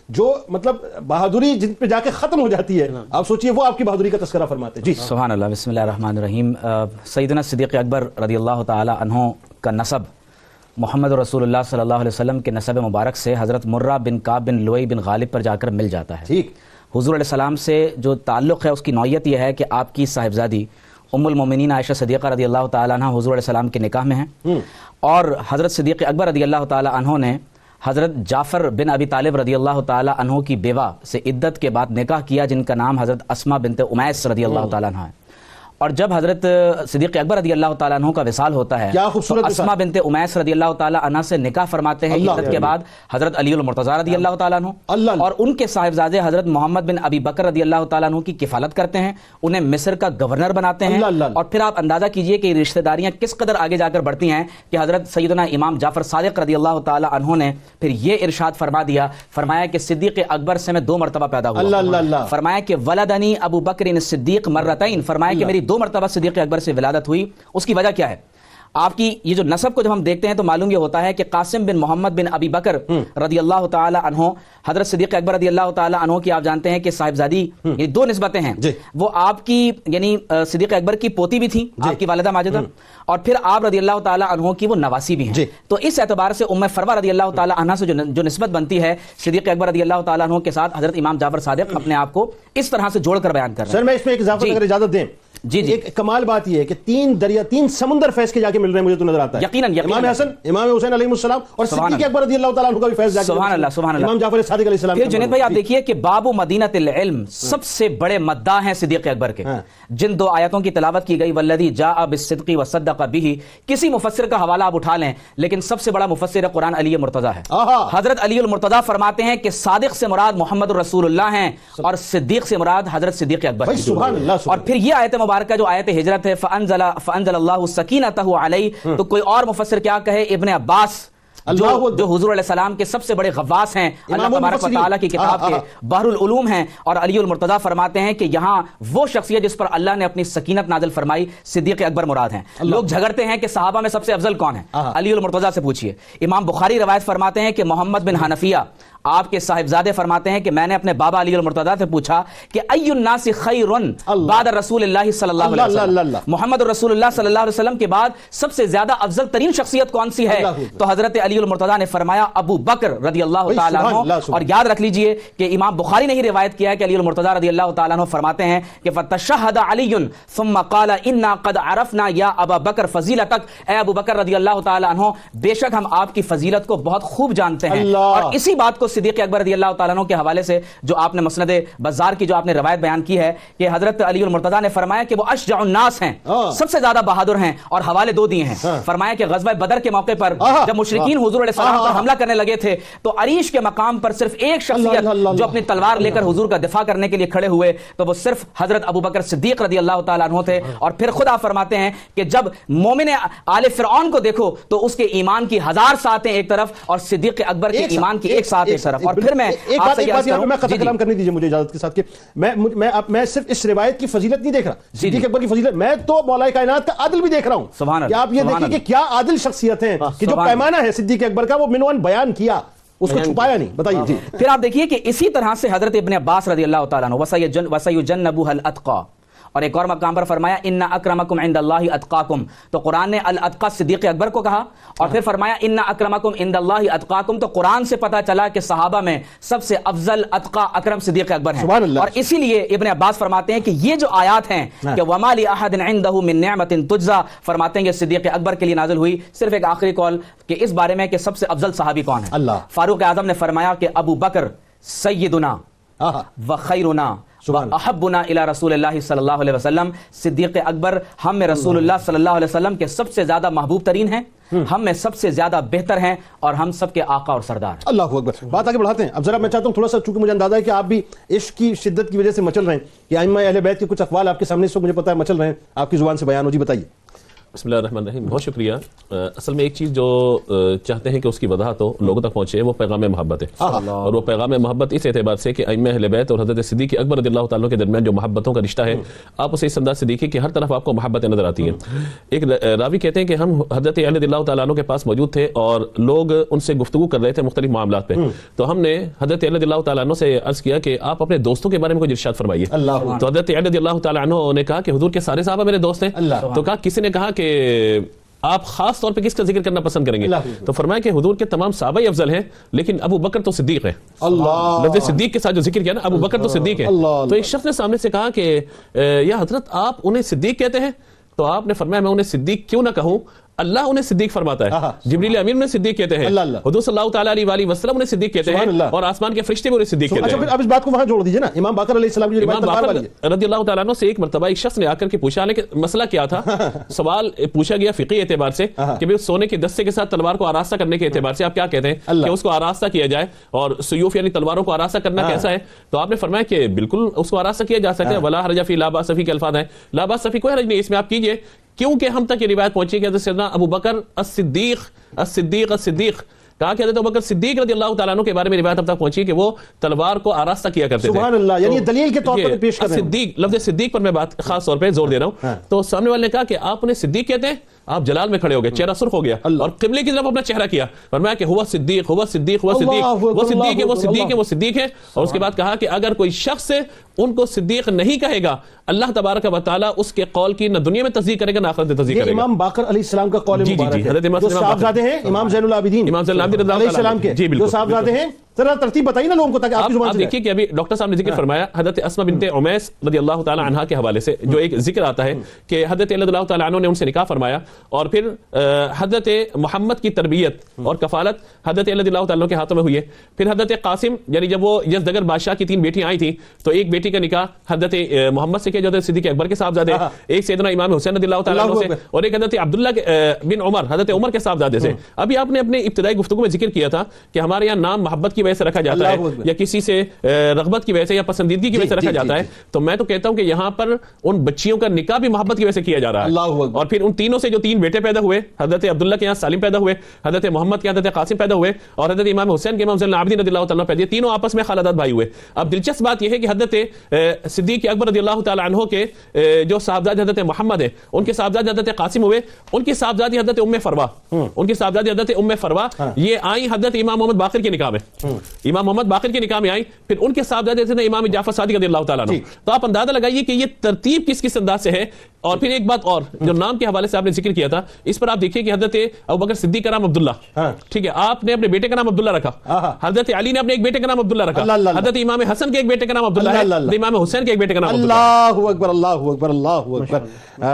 جو مطلب بہادری جن پہ جا کے ختم ہو جاتی ہے, آپ سوچئے وہ آپ کی بہادری کا تذکرہ فرماتے ہیں. جی سبحان اللہ, بسم اللہ الرحمن الرحیم. سیدنا صدیق اکبر رضی اللہ تعالی عنہ کا نسب محمد رسول اللہ صلی اللہ علیہ وسلم کے نسب مبارک سے حضرت مرہ بن کعب بن لؤی بن غالب پر جا کر مل جاتا ہے. ٹھیک. حضور علیہ السلام سے جو تعلق ہے اس کی نوعیت یہ ہے کہ آپ کی صاحبزادی ام المومنین عائشہ صدیقہ رضی اللہ تعالی عنہ حضور علیہ السلام کے نکاح میں ہیں, اور حضرت صدیق اکبر رضی اللہ تعالی عنہ نے حضرت جعفر بن ابی طالب رضی اللہ تعالی عنہ کی بیوہ سے عدت کے بعد نکاح کیا, جن کا نام حضرت اسماء بنت امیس رضی اللہ تعالی عنہ ہے. اور جب حضرت صدیق اکبر رضی اللہ تعالیٰ عنہ کا وصال ہوتا ہے تو اسماء بنت امیس رضی اللہ تعالیٰ عنہ سے نکاح فرماتے ہیں. عدت کے بعد حضرت علی المرتضیٰ رضی اللہ تعالیٰ عنہ اور ان کے صاحبزادے حضرت محمد بن ابی بکر رضی اللہ تعالیٰ عنہ کی کفالت کرتے ہیں, انہیں مصر کا گورنر بناتے ہیں. اور پھر آپ اندازہ کیجئے کہ رشتہ داریاں کس قدر آگے جا کر بڑھتی ہیں کہ حضرت سیدنا امام جعفر صادق رضی اللہ تعالیٰ عنہ نے پھر یہ ارشاد فرما دیا, فرمایا کہ صدیق اکبر سے میں 2 مرتبہ پیدا ہوا. فرمایا کہ ولدنی ابو بکر الصدیق مرتین, فرمایا کہ میری 2 مرتبہ صدیق اکبر سے ولادت ہوئی. اس کی وجہ کیا ہے؟ آپ کی یہ جو نسب کو جب ہم دیکھتے ہیں تو معلوم یہ ہوتا ہے کہ قاسم بن محمد بن ابی بکر رضی اللہ تعالی عنہ حضرت صدیق اکبر رضی اللہ تعالی عنہ کی آپ جانتے ہیں کہ صاحبزادی یہ 2 نسبتیں ہیں. وہ آپ کی یعنی صدیق اکبر کی پوتی بھی تھی, آپ کی والدہ ماجدہ, اور پھر آپ رضی اللہ تعالی عنہ کی وہ نواسی بھی ہیں. تو اس اعتبار سے ام فروہ رضی اللہ تعالی عنہ سے جو نسبت بنتی ہے صدیق اکبر رضی اللہ تعالی عنہ کے ساتھ حضرت امام جعفر صادق اپنے آپ کو اس طرح سے جوڑ کر بیان کر رہے ہیں. سر میں اس میں ایک اضافہ اگر اجازت دیں, ایک کمال بات یہ ہے کہ 3 دریا 3 سمندر فیض کے جا کے مل رہے ہیں, مجھے تو نظر آتا ہے. یقیناً امام حسن, امام حسین علیہ السلام اور صدیق اکبر رضی اللہ تعالیٰ عنہ کا بھی فیض جا کے, سبحان اللہ سبحان اللہ, امام جعفر صادق علیہ السلام. پھر جنید بھائی آپ دیکھیے کہ باب مدینۃ العلم سب سے بڑے مداح ہیں صدیق اکبر کے, جن 2 آیتوں کی تلاوت کی گئی والذی جاء بالصدق وصدق به. کسی مفسر کا حوالہ آپ اٹھا لیں, لیکن سب سے بڑا مفسر قرآن علی مرتضیٰ ہے. حضرت علی المرتضیٰ فرماتے ہیں کہ صادق سے مراد محمد رسول اللہ ہیں اور صدیق سے مراد حضرت صدیق اکبر. اور پھر یہ آیت مبارکہ جو آیت ہجرت ہے فانزل اللہ سکینتہ علیہ, تو کوئی اور مفسر کیا کہے, ابن عباس جو حضور علیہ السلام کے سب سے بڑے غواص ہیں, اللہ تبارک و تعالیٰ کی کتاب کے بحر العلوم ہیں, اور علی المرتضیٰ فرماتے ہیں کہ یہاں وہ شخصیت جس پر اللہ نے اپنی سکینت نازل فرمائی صدیق اکبر مراد ہیں. لوگ جھگڑتے ہیں کہ صحابہ میں سب سے افضل کون ہے, علی المرتضیٰ سے پوچھئے. امام بخاری روایت فرماتے ہیں کہ محمد بن حنفیہ آپ کے صاحبزادے فرماتے ہیں کہ میں نے اپنے بابا علی المرتضیٰ سے پوچھا کہ ای الناس خیر بعد رسول اللہ صلی اللہ علیہ وسلم, محمد رسول اللہ صلی اللہ علیہ وسلم کے بعد سب سے زیادہ افضل ترین شخصیت کون سی ہے؟ تو حضرت علی المرتضیٰ نے فرمایا ابو بکر رضی اللہ تعالیٰ عنہ. اور یاد رکھ لیجئے کہ امام بخاری نے ہی روایت کیا ہے کہ علی المرتضیٰ رضی اللہ تعالیٰ عنہ فرماتے ہیں کہ فتشہد علی ثم قال انا قد عرفنا یا ابا بکر فضیلتک, اے ابو بکر رضی اللہ تعالیٰ عنہ بے شک ہم آپ کی فضیلت کو بہت خوب جانتے ہیں. اور اسی بات کو صدیق اکبر رضی اللہ تعالیٰ عنہ کے حوالے سے جو آپ نے مسند بزار کی جو آپ نے روایت بیان کی ہے کہ حضرت علی المرتضیٰ نے فرمایا کہ وہ اشجع الناس ہیں, سب سے زیادہ بہادر ہیں, اور حوالے 2 دیے ہیں. فرمایا کہ غزوہ بدر کے موقع پر جب مشرکین حضور علیہ السلام پر حملہ کرنے لگے تھے تو عریش کے مقام پر صرف ایک شخصیت جو اپنی تلوار لے کر حضور کا دفاع کرنے کے لیے کھڑے ہوئے تو وہ صرف حضرت ابو بکر صدیق رضی اللہ تعالیٰ عنہ تھے. اور پھر خدا فرماتے ہیں کہ جب مومن آل فرعون کو دیکھو تو اس کے ایمان کی 1000 ساتیں ایک طرف اور صدیق اکبر کے ایمان کی 1 سات ایک طرف. اور پھر میں میں قطع کلام کرنے دیجیے مجھے اجازت کے ساتھ کہ میں صرف اس روایت کی فضیلت نہیں دیکھ رہا, صدیق اکبر کی فضیلت, میں تو مولا کائنات کا عادل بھی دیکھ رہا ہوں. کہ آپ یہ دیکھیں کہ کیا عادل شخصیت ہیں کہ جو پیمانہ ہے صدیق اکبر کا وہ منوان بیان کیا, اس کو چھپایا نہیں. بتائیے. پھر آپ دیکھیے کہ اسی طرح سے حضرت ابن عباس رضی اللہ تعالیٰ عنہ وسیجنبها الاتقى, اور ایک اور مقام پر فرمایا اِنَّ أَكْرَمَكُمْ عِنْدَ اللَّهِ أَتْقَاكُمْ، تو قرآن نے الاتقا صدیق اکبر کو کہا، اور پھر فرمایا اِنَّ أَكْرَمَكُمْ عِنْدَ اللَّهِ أَتْقَاكُمْ، تو قرآن سے پتہ چلا کہ صحابہ میں سب سے افضل اتقا اکرم صدیق اکبر ہیں. اور اسی لیے ابن عباس فرماتے ہیں کہ یہ جو آیات ہیں کہ وَمَا لِأَحَدٍ عِنْدَهُ مِن نِعْمَةٍ تُجْزَى، فرماتے ہیں کہ صدیق اکبر کے لیے نازل ہوئی. صرف ایک آخری قول کہ اس بارے میں کہ سب سے افضل صحابی کون ہے، فاروق اعظم نے فرمایا کہ ابو بکر سیدنا و خیرنا احبنا الی رسول اللہ صلی اللہ علیہ وسلم، صدیق اکبر ہم میں رسول اللہ صلی اللہ علیہ وسلم کے سب سے زیادہ محبوب ترین ہیں، ہم میں سب سے زیادہ بہتر ہیں، اور ہم سب کے آقا اور سردار. اللہ اکبر. بات آگے بڑھاتے ہیں. اب ذرا میں چاہتا ہوں تھوڑا سا، چونکہ مجھے اندازہ ہے کہ آپ بھی عشق کی شدت کی وجہ سے مچل رہے ہیں کہ ائمہ اہل بیت کے کچھ اقوال آپ کے سامنے اس وقت مجھے پتا ہے مچل رہے ہیں، آپ کی زبان سے بیان ہو. جی بتائیے. بسم اللہ الرحمن الرحیم. بہت شکریہ. اصل میں ایک چیز جو چاہتے ہیں کہ اس کی وضاحت ہو، لوگوں تک پہنچے، وہ پیغام محبت ہے. اور وہ پیغام محبت اس اعتبار سے کہ ائمہ اہل بیت اور حضرت صدیق اکبر رضی اللہ تعالیٰ کے درمیان جو محبتوں کا رشتہ ہے، آپ اسے اس انداز سے دیکھیں کہ ہر طرف آپ کو محبتیں نظر آتی ہیں. ایک راوی کہتے ہیں کہ ہم حضرت علی رضی اللہ تعالیٰ عنہ کے پاس موجود تھے اور لوگ ان سے گفتگو کر رہے تھے مختلف معاملات پہ، تو ہم نے حضرت علی رضی اللہ تعالیٰ عنہ سے عرض کیا کہ آپ اپنے دوستوں کے بارے میں کچھ ارشاد فرمائیے. تو حضرت علی رضی اللہ تعالیٰ عنہ نے کہا کہ حضور کے سارے صحابہ میرے دوست ہیں. تو کہا کسی نے کہا کہ آپ خاص طور پہ کس کا ذکر کرنا پسند کریں گے؟ تو فرمایا کہ حضور کے تمام صحابہ ہی افضل ہیں، لیکن ابو بکر تو صدیق ہے. لفظ صدیق کے ساتھ جو ذکر کیا نا، ابو بکر تو صدیق ہے. تو ایک شخص نے سامنے سے کہا کہ یا حضرت آپ انہیں صدیق کہتے ہیں؟ تو آپ نے فرمایا میں انہیں صدیق کیوں نہ کہوں، اللہ انہیں صدیق فرماتا ہے، جبریل امین انہیں صدیق کہتے ہیں، حضور صلی اللہ تعالیٰ علیہ وآلہ وسلم انہیں صدیق کہتے ہیں، اور آسمان کے فرشتے بھی انہیں صدیق کہتے ہیں. اچھا پھر اب اس بات کو وہاں جوڑ دیجئے نا. امام باقر علیہ السلام کی روایت تلوار والی ہے. رضی اللہ تعالیٰ عنہ سے ایک مرتبہ ایک شخص نے آ کر کے پوچھا، لیکن مسئلہ کیا تھا؟ سوال پوچھا گیا فقہی اعتبار سے کہ بھئی سونے کے دستے کے ساتھ تلوار کو آراستہ کرنے کے اعتبار سے آپ کیا کہتے ہیں کہ اس کو آراستہ کیا جائے، اور سیوف یعنی تلواروں کو آراستہ کرنا کیسا ہے؟ تو آپ نے فرمایا کہ بالکل اس کو آراستہ کیا جا سکتا ہے. ولا حرج فی لا باس فی کے الفاظ ہیں، لا باس فی کوئی حرج نہیں اس میں آپ کیجئے، کیونکہ ہم تک یہ روایت پہنچی کہ حضرت سیدنا ابو بکر الصدیق کہا کہ حضرت ابو بکر صدیق رضی اللہ تعالیٰ عنہ کے بارے میں روایت اب تک پہنچی کہ وہ تلوار کو آراستہ کیا کرتے تھے. سبحان اللہ. یعنی دلیل کے طور پر پیش کر رہے ہیں. صدیق، لفظ صدیق پر میں بات خاص طور پہ زور دے رہا ہوں. تو سامنے والے نے کہا کہ آپ انہیں صدیق کہتے ہیں؟ آپ جلال میں کھڑے ہو گئے، چہرہ سرخ ہو گیا اور قبلے کی طرف اپنا چہرہ کیا، فرمایا کہ ہوا صدیق، ہوا صدیق، ہوا صدیق، وہ صدیق ہے، وہ صدیق ہے، وہ صدیق ہے. اور اس کے بعد کہا کہ اگر کوئی شخص ان کو صدیق نہیں کہے گا، اللہ تبارک و تعالیٰ اس کے قول کی نہ دنیا میں تصدیق کرے گا نہ آخرت میں تصدیق کرے گا. امام باقر علیہ السلام کا قول مبارک ہے. حضرت جو صاحبزادے ہیں امام زین العابدین علیہ السلام کے جو صاحبزادے ہیں، ذرا ترتیب بتائیے نا لوگوں کو تاکہ آپ کی زبان سے. آپ دیکھیے کہ ابھی ڈاکٹر صاحب نے ذکر فرمایا حضرت اسماء بنت عمیس رضی اللہ تعالیٰ عنہا کے حوالے سے جو ایک ذکر آتا ہے کہ حضرت علی رضی اللہ تعالیٰ عنہ نے ان سے نکاح فرمایا، اور پھر حضرت محمد کی تربیت اور کفالت حضرت علی رضی اللہ تعالیٰ کے ہاتھوں میں ہوئی ہے. پھر حضرت قاسم یعنی جب وہ یزدگر بادشاہ کی 3 بیٹیاں آئی تھیں تو ایک بیٹی کا نکاح حضرت محمد سے کیا جو حضرت صدیق اکبر کے صاحبزادے، ایک سیدنا امام حسین رضی اللہ تعالیٰ عنہ سے، اور ایک حضرت عبداللہ بن عمر حضرت عمر کے صاحبزادے سے. ابھی آپ نے اپنے ابتدائی گفتگو میں ذکر کیا تھا کہ ہمارے یہاں نام محبت کی وجہ سے رکھا جاتا ہے یا کسی سے رغبت کی وجہ سے یا پسندیدگی کی وجہ سے رکھا جاتا ہے. تو میں تو کہتا ہوں کہ یہاں پر ان بچیوں کا نکاح بھی محبت کی وجہ سے کیا جا رہا ہے. اور پھر ان تینوں سے جو 3 بیٹے پیدا ہوئے، حضرت عبداللہ کے یہاں سالم پیدا ہوئے، حضرت محمد کے حضرت قاسم پیدا ہوئے، اور حضرت امام حسین کے امام زین العابدین رضی اللہ تعالیٰ پیدا ہوئے. تینوں آپس میں خالداد بھائی ہوئے. اب دلچسپ بات یہ ہے کہ حضرت صدیق اکبر رضی اللہ تعالیٰ عنہ کے جو صاحبزادے حضرت محمد ہیں، ان کے صاحبزادے حضرت قاسم ہوئے، ان کی صاحبزادی حضرت ام فروا، ان کی صاحبزادی حضرت ام فروا یہ آئیں حضرت امام محمد باقر کے نکاح میں، امام محمد باقر کے نکاح میں آئیں. پھر ان کے صاحبزادے تھے امام جعفر صادق رضی اللہ تعالیٰ عنہ. تو آپ اندازہ لگائیے کہ یہ ترتیب کس کس انداز سے ہے. اور پھر ایک بات اور جو نام کے حوالے سے آپ نے ذکر کیا تھا، اس پر آپ دیکھیے کہ حضرت ابوبکر صدیق کا نام عبداللہ، ٹھیک ہے، آپ نے اپنے بیٹے کا نام عبداللہ رکھا، حضرت علی نے اپنے ایک بیٹے کا نام عبداللہ رکھا، حضرت امام حسن کے ایک بیٹے کا نام عبداللہ ہے، امام حسین کے ایک بیٹے کا نام عبداللہ. اللہ اکبر، اللہ اکبر، اللہ اکبر.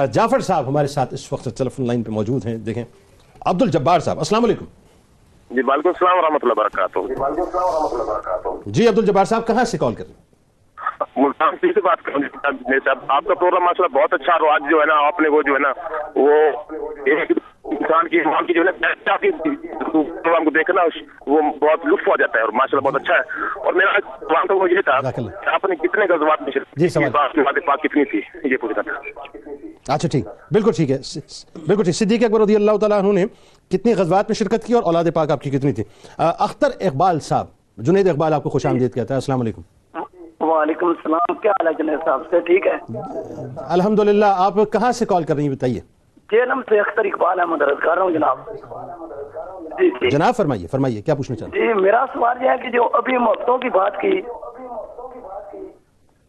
جعفر صاحب ہمارے ساتھ اس وقت ٹیلیفون لائن پہ موجود ہیں. دیکھیں عبد الجبار صاحب، السلام علیکم. جی وعلیکم السلام ورحمۃ اللہ وبرکاتہ. جی عبد الجبار صاحب کہاں سے کال کر رہے ہیں؟ ملتان سے بات کروں. آپ کا پروگرام ماشاءاللہ بہت اچھا رہا. آج جو ہے نا آپ نے وہ جو ہے نا وہ ایک انسان کی ایمان کی جو ہے نا پروگرام کو دیکھنا وہ بہت لطف ہو جاتا ہے اور ماشاءاللہ بہت اچھا ہے. اور میرا سوال تو وہ یہ تھا کہ آپ نے کتنے غزوات میں شرکت پاک کتنی تھی یہ پوچھنا تھا. اچھا ٹھیک، بالکل ٹھیک ہے، بالکل ٹھیک. صدیق اکبر رضی اللہ تعالیٰ عنہ نے کتنی غزوات میں شرکت کی اور اولاد پاک آپ کی کتنی تھی؟ اختر اقبال صاحب، جنید اقبال آپ کو خوش آمدید کہتا ہے. السلام علیکم. وعلیکم السلام. کیا حال ہے جنید صاحب؟ سے ٹھیک ہے الحمدللہ. آپ کہاں سے کال کر رہی ہیں بتائیے؟ جیلم سے اختر اقبال احمد عرض کر رہا ہوں جناب. جی جی جناب فرمائیے فرمائیے کیا پوچھنا چاہتے ہیں؟ جی میرا سوال یہ ہے کہ جو ابھی محبتوں کی بات کی،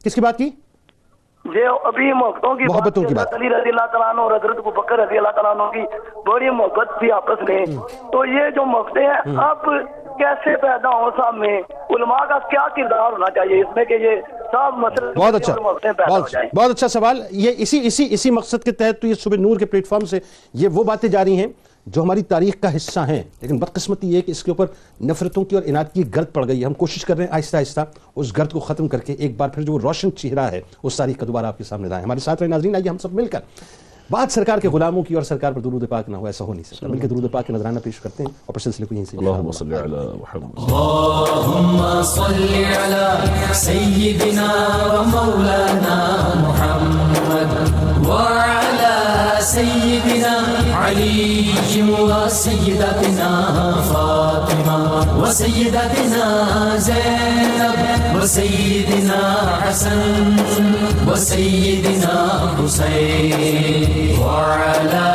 کس کی بات کی؟ جو ابھی محبتوں کی محبتوں کی بات، علی رضی اللہ تعالیٰ عنہ اور حضرت ابوبکر رضی اللہ تعالیٰ عنہ کی بڑی محبت تھی آپس میں، تو یہ جو محبتیں ہیں اب کیسے پیدا ہوں صاحب میں، علماء کا کیا کردار ہونا چاہیے اس میں کہ یہ سب مسئلے بہت اچھا، محبتیں پیدا ہو جائیں؟ بہت اچھا سوال. یہ اسی مقصد کے تحت تو یہ صبح نور کے پلیٹ فارم سے یہ وہ باتیں جاری ہیں جو ہماری تاریخ کا حصہ ہیں، لیکن بدقسمتی یہ ہے کہ اس کے اوپر نفرتوں کی اور اناد کی گرد پڑ گئی ہے. ہم کوشش کر رہے ہیں آہستہ آہستہ اس گرد کو ختم کر کے ایک بار پھر جو روشن چہرہ ہے اس تاریخ کا دوبارہ آپ کے سامنے لائیں. ہمارے ساتھ رہے ناظرین، آئیے ہم سب مل کر بات سرکار کے غلاموں کی اور سرکار پر درود پاک نہ ہو، ایسا ہو نہیں سکتا. مل کے درود پاک کے نذرانہ پیش کرتے ہیں اور پھر سلسلے کو یہیں سے اللهم صل على محمد. اللهم صل على سيدنا ومولانا محمد وعلى سيدنا علي وسيدتنا فاطمة وسيدتنا زينب وسيدنا حسن وسيدنا حسين وعلى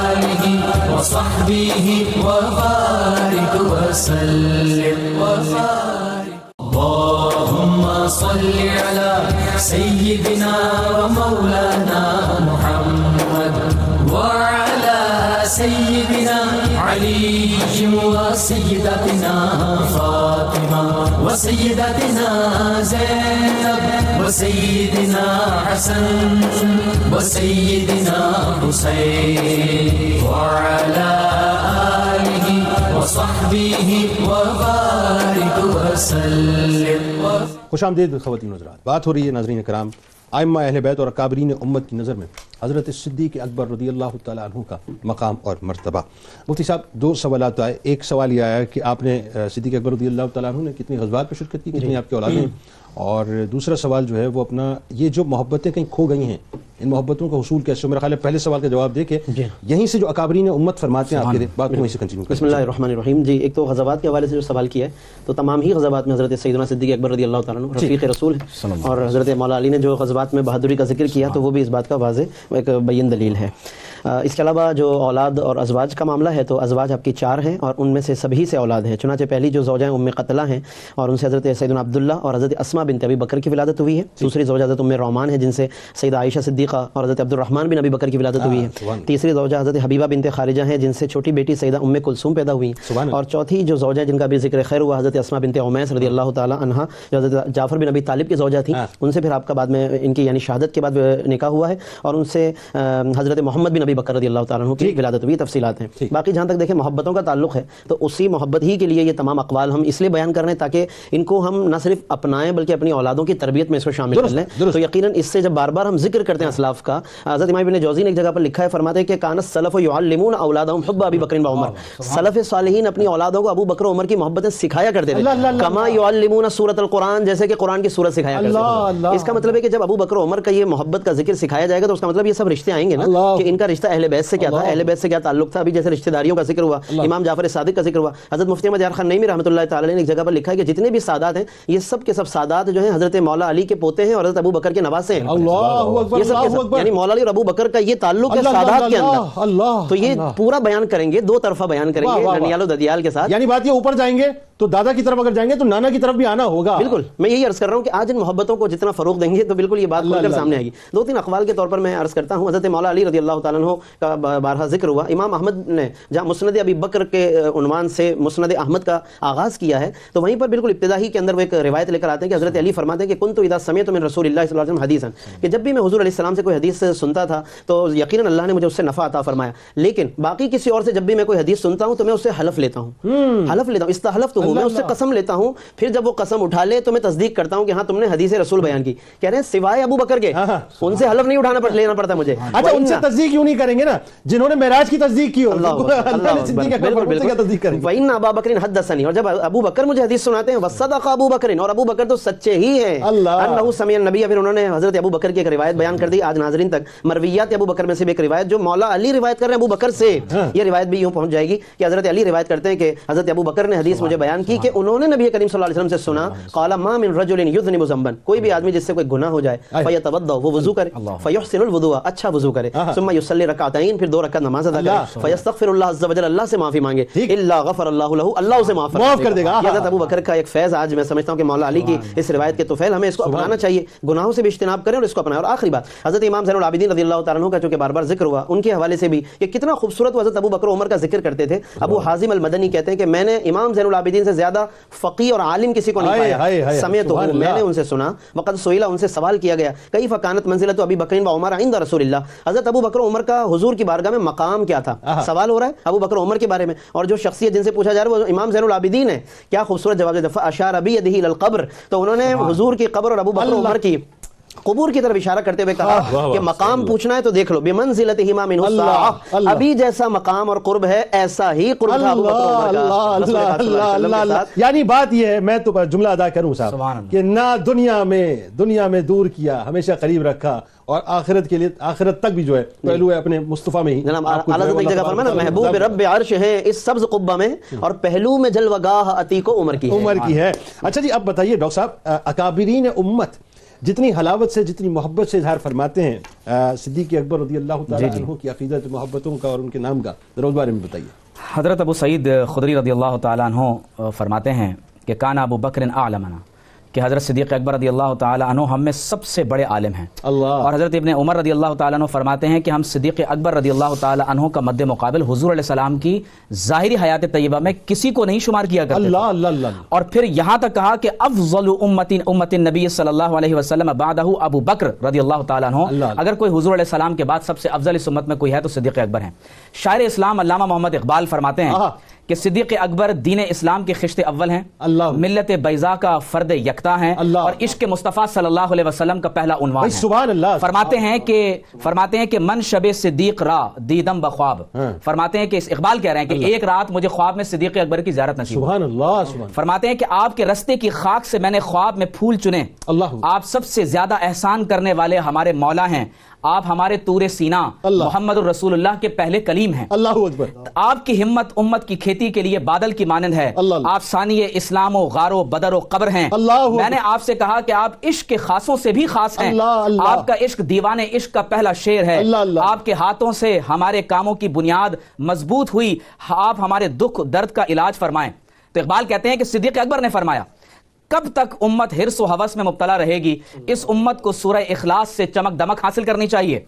آله وصحبه وبارك وسلم وبارك. اللهم صل على سيدنا ومولانا محمد وعلى سيدنا علي وسيدتنا فاطمة وسيدتنا زينب وسيدنا حسن وسيدنا حسين وعلى آله وصحبه وبارك وسلم. خوش آمدید خواتین و حضرات. بات ہو رہی ہے ناظرین کرام ائمہ اہل بیت اور اکابرین امت کی نظر میں حضرت صدیق اکبر رضی اللہ تعالیٰ عنہ کا مقام اور مرتبہ. مفتی صاحب، دو سوالات آئے. ایک سوال یہ آیا کہ آپ نے صدیق اکبر رضی اللہ تعالیٰ عنہ نے کتنی غزوات پہ شرکت کی، کتنی آپ کے اولادیں ہیں، اور دوسرا سوال جو ہے وہ اپنا یہ جو محبتیں کہیں کھو گئی ہیں ان محبتوں کا حصول کیسے؟ میرا خیال ہے پہلے سوال کا جواب دے کے یہیں سے جو اکابرین امت فرماتے ہیں آپ کے بات کو وہیں سے کنٹینیو کریں. بسم اللہ الرحمن الرحیم. جی، ایک تو غزوات کے حوالے سے جو سوال کیا ہے تو تمام ہی غزوات میں حضرت سیدنا صدیق اکبر رضی اللہ تعالیٰ عنہ رفیق رسول ہیں، اور حضرت مولا علی نے جو غزوات میں بہادری کا ذکر کیا تو وہ بھی اس بات کا واضح ایک بین دلیل ہے. اس کے علاوہ جو اولاد اور ازواج کا معاملہ ہے تو ازواج آپ کی 4 ہیں اور ان میں سے سبھی سے اولاد ہیں. چنانچہ پہلی جو زوجہ ام قتلہ ہیں اور ان سے حضرت سیدنا عبداللہ اور حضرت اسماء بنت ابی بکر کی ولادت ہوئی ہے. دوسری زوجہ حضرت ام رومان ہے جن سے سیدہ عائشہ صدیقہ اور حضرت عبد الرحمن بن ابی بکر کی ولادت ہوئی ہے. تیسری زوجہ حضرت حبیبہ بنت خارجہ ہیں جن سے چھوٹی بیٹی سیدہ ام کلثوم پیدا ہوئی ہیں. اور چوتھی جو زوجہ جن کا بھی ذکر خیر ہوا حضرت اسماء بنت عمیس رضی اللہ تعالی عنہا جو حضرت جعفر بن ابی طالب کی زوجہ تھیں، ان سے پھر آپ کا بعد میں ان کی یعنی شہادت کے بعد نکاح ہوا ہے اور ان سے حضرت محمد بن ابی بکر رضی اللہ تعالی عنہ کی ولادت ہوئی. تفصیلات ہیں. باقی جہاں تک دیکھیں محبتوں کا تعلق ہے تو اسی محبت ہی کے لیے یہ تمام اقوال ہم اس لیے بیان کر رہے ہیں تاکہ ان کو ہم نہ صرف اپنائیں بلکہ اپنی اولادوں کی تربیت میں اس کو شامل کر لیں. تو یقیناً اس سے جب بار بار ہم ذکر کرتے ہیں اسلاف کا، حضرت امام ابن جوزی نے ایک جگہ پر لکھا ہے، فرماتے ہیں کہ کان السلف یعلمون اولادهم حب ابی بکر و عمر. سلف صالحین اپنی اولادوں کو ابو بکر و عمر کی محبتیں سکھایا کرتے تھے، کما یعلمون سورۃ القرآن، جیسے کہ قرآن کی سورت سکھایا کرتے تھے. اس کا مطلب ہے کہ جب ابو بکر و عمر کا یہ محبت کا ذکر سکھایا جائے گا تو اس کا مطلب یہ سب رشتے آئیں گے نا کہ ان کا رشتہ اہل بیت سے کیا تھا، اہل بیت سے کیا تعلق تھا. ابھی جیسے رشتہ داریوں کا ذکر ہوا، امام جعفر صادق کا ذکر ہوا، حضرت مفتی احمد یار خان نعیمی رحمۃ اللہ تعالی علیہ نے ایک جگہ پر لکھا ہے کہ جتنے بھی سادات ہیں یہ سب کے سب سادات جو ہیں حضرت مولا علی کے پوتے ہیں اور حضرت ابو بکر کے نواسے ہیں. اللہ اکبر، یہ سب کے سب یعنی مولا علی اور ابو بکر کا یہ تعلق ہے سادات کے اندر. تو یہ پورا بیان کریں گے، دو طرفہ بیان کریں گے ننیال و ددیال کے ساتھ. یعنی بات یہ اوپر جائیں گے تو دادا کی طرف اگر جائیں گے تو نانا کی طرف بھی آنا ہوگا. بالکل، میں یہی عرض کر رہا ہوں کہ آج ان محبتوں کو جتنا فروغ دیں گے تو بالکل یہ بات کھل کر سامنے آئے گی. 2-3 اقوال کے طور پر میں عرض کرتا ہوں. حضرت مولا علی رضی اللہ تعالیٰ عنہ کا بارہا ذکر ہوا. امام احمد نے جہاں مسند ابی بکر کے عنوان سے مسند احمد کا آغاز کیا ہے تو وہیں پر بالکل ابتدا ہی کے اندر وہ ایک روایت لے کر آتے ہیں کہ حضرت علی فرماتے ہیں کہ کنت اذا سمعت من رسول اللہ صلی اللہ علیہ وسلم حدیثا، کہ جب بھی میں حضور علیہ السلام سے کوئی حدیث سنتا تھا تو یقیناً اللہ نے مجھے اس سے نفع عطا فرمایا، لیکن باقی کسی اور سے جب بھی میں کوئی حدیث سنتا ہوں تو میں اس سے حلف لیتا ہوں، استحلفت ہوں، میں اس سے قسم لیتا ہوں. پھر جب وہ قسم اٹھا لے تو میں تصدیق کرتا ہوں کہ ہاں تم نے حدیث رسول بیان کی. کہہ رہے ہیں سوائے ابو بکر کے ان سے حلف نہیں لینا پڑتا مجھے. اچھا، ان سے تصدیق کیوں نہیں کریں گے نا جنہوں نے معراج کی تصدیق کی ہو؟ وَإِنَّ أَبَا بَكْرٍ حَدَّثَنِي، اور جب ابو بکر مجھے حدیث سناتے ہیں وَصَدَقَ أَبُو بَكْرٍ، اور ابو بکر تو سچے ہی ہیں، انہو سمع النبی، پھر انہوں نے حضرت ابو بکر کی ایک روایت بیان کر دی. آج ناظرین تک مرویات ابو بکر میں سے بھی ایک روایت جو مولا علی روایت کر رہے ہیں ابو بکر سے، یہ روایت بھی یوں پہنچ جائے گی کہ حضرت علی روایت کرتے ہیں کہ حضرت ابو بکر نے حدیث مجھے بیان کی کہ انہوں نے نبی کریم صلی اللہ علیہ وسلم سے سنا، قال ما من رجل يذنب ذنبا، کوئی بھی آدمی جس سے کوئی گناہ ہو جائے فیتوضا، وہ وضو کرے، فیحسن الوضوء، یتوضا، اچھا وضو کرے، ثم یصلی رکعتین، پھر 2 رکعت نماز ادا کرے، فیستغفر اللہ عز وجل، اللہ سے معافی مانگے، الا غفر اللہ لہ، اللہ اسے معاف کر دے گا۔ یہ حضرت ابو بکر کا ایک فیض آج میں سمجھتا ہوں کہ مولا علی کی اس روایت کے طفیل ہمیں اس کو اپنانا چاہیے، گناہوں سے بھی اجتناب کریں اور اس کو اپنائیں۔ اور آخری بات، حضرت امام زین العابدین رضی اللہ تعالیٰ عنہ کا چونکہ بار بار ذکر ہوا، ان کے حوالے سے بھی کہ کتنا خوبصورت حضرت ابو بکر عمر کا ذکر کرتے تھے۔ ابو حازم المدنی کہتے ہیں کہ میں نے امام زین العابدین سے زیادہ فقیہ اور عالم کسی کو نہیں پایا، سمعت ہوں، میں نے ان سے سنا، وقد سئل، ان سے سوال کیا گیا، کیف کانت منزلۃ ابی بکر و عمر عند رسول اللہ، حضرت ابو بکر عمر کا حضور کی بارگاہ میں مقام کیا تھا؟ سوال ہو رہا ہے ابو بکر عمر کے بارے میں، اور جو شخصیت جن سے پوچھا جا رہا ہے وہ امام زین العابدین ہے۔ کیا خوبصورت جواب دیا، فاشار بیدہ الی القبر، تو انہوں نے حضور کی قبر اور ابو بکر عمر کی قبور کی طرف اشارہ کرتے ہوئے کہا کہ مقام پوچھنا ہے تو دیکھ لو، بمنزلتہما منہ الساعۃ، ابھی جیسا مقام اور قرب ہے ایسا ہی قرب تھا ابو بکر عمر کا۔ اللہ، یعنی بات یہ ہے، میں تو جملہ ادا کروں صاحب کہ نہ دنیا میں دور کیا، ہمیشہ قریب رکھا، اور آخرت کے لیے، آخرت تک بھی جو ہے پہلو ہے اپنے مصطفیٰ میں ہی۔ جناب اعلیٰ ایک جگہ فرمایا نا، محبوب رب عرش ہے اس سبز قبہ میں، اور پہلو میں جلوہ گاہ عتیق عمر کی ہے۔ اچھا جی، اب بتائیے ڈاکٹر صاحب، اکابرین امت جتنی حلاوت سے، جتنی محبت سے اظہار فرماتے ہیں صدیق اکبر رضی اللہ تعالیٰ عنہ کی عقیدت، محبتوں کا اور ان کے نام کا، ذرا اس بارے میں بتائیے۔ حضرت ابو سعید خدری رضی اللہ تعالیٰ عنہ فرماتے ہیں کہ کان ابو بکر اعلمنا، کہ حضرت صدیق اکبر رضی اللہ تعالیٰ عنہ ہم میں سب سے بڑے عالم ہیں۔ اور حضرت ابن عمر رضی اللہ تعالیٰ عنہ فرماتے ہیں کہ ہم صدیق اکبر رضی اللہ تعالیٰ عنہ کا مد مقابل حضور علیہ السلام کی ظاہری حیات طیبہ میں کسی کو نہیں شمار کیا کرتے تھے۔ اور پھر یہاں تک کہا کہ افضل امت النبی صلی اللہ علیہ وسلم بعدہ ابو بکر رضی اللہ تعالیٰ عنہ، اگر کوئی حضور علیہ السلام کے بعد سب سے افضل اس امت میں کوئی ہے تو صدیق اکبر ہیں۔ شاعر اسلام علامہ محمد اقبال فرماتے ہیں کہ صدیق اکبر دین اسلام کے خشت اول ہیں، ملت بیضا کا فرد یکتا ہیں، اور عشق مصطفیٰ صلی اللہ علیہ وسلم کا پہلا عنوان ہے۔ سبحان اللہ۔ فرماتے ہیں کہ من شب صدیق را دیدم بخواب، فرماتے ہیں کہ اقبال کہہ رہے ہیں کہ ایک رات مجھے خواب میں صدیق اکبر کی زیارت نصیب سبحان اللہ۔ فرماتے ہیں کہ آپ کے رستے کی خاک سے میں نے خواب میں پھول چنے، آپ سب سے زیادہ احسان کرنے والے ہمارے مولا ہیں، آپ ہمارے طور سینہ محمد الرسول اللہ کے پہلے کلیم ہیں، اللہ اکبر۔ آپ کی ہمت امت کی کھیتی کے لیے بادل کی مانند ہے، آپ ثانی اسلام و غار و بدر و قبر ہیں۔ میں نے آپ سے کہا کہ آپ عشق کے خاصوں سے بھی خاص ہیں، آپ کا عشق دیوان عشق کا پہلا شعر ہے، آپ کے ہاتھوں سے ہمارے کاموں کی بنیاد مضبوط ہوئی، آپ ہمارے دکھ درد کا علاج فرمائیں۔ تو اقبال کہتے ہیں کہ صدیق اکبر نے فرمایا، کب تک امت حرص و ہوس میں مبتلا رہے گی؟ اس امت کو سورہ اخلاص سے چمک دمک حاصل کرنی چاہیے۔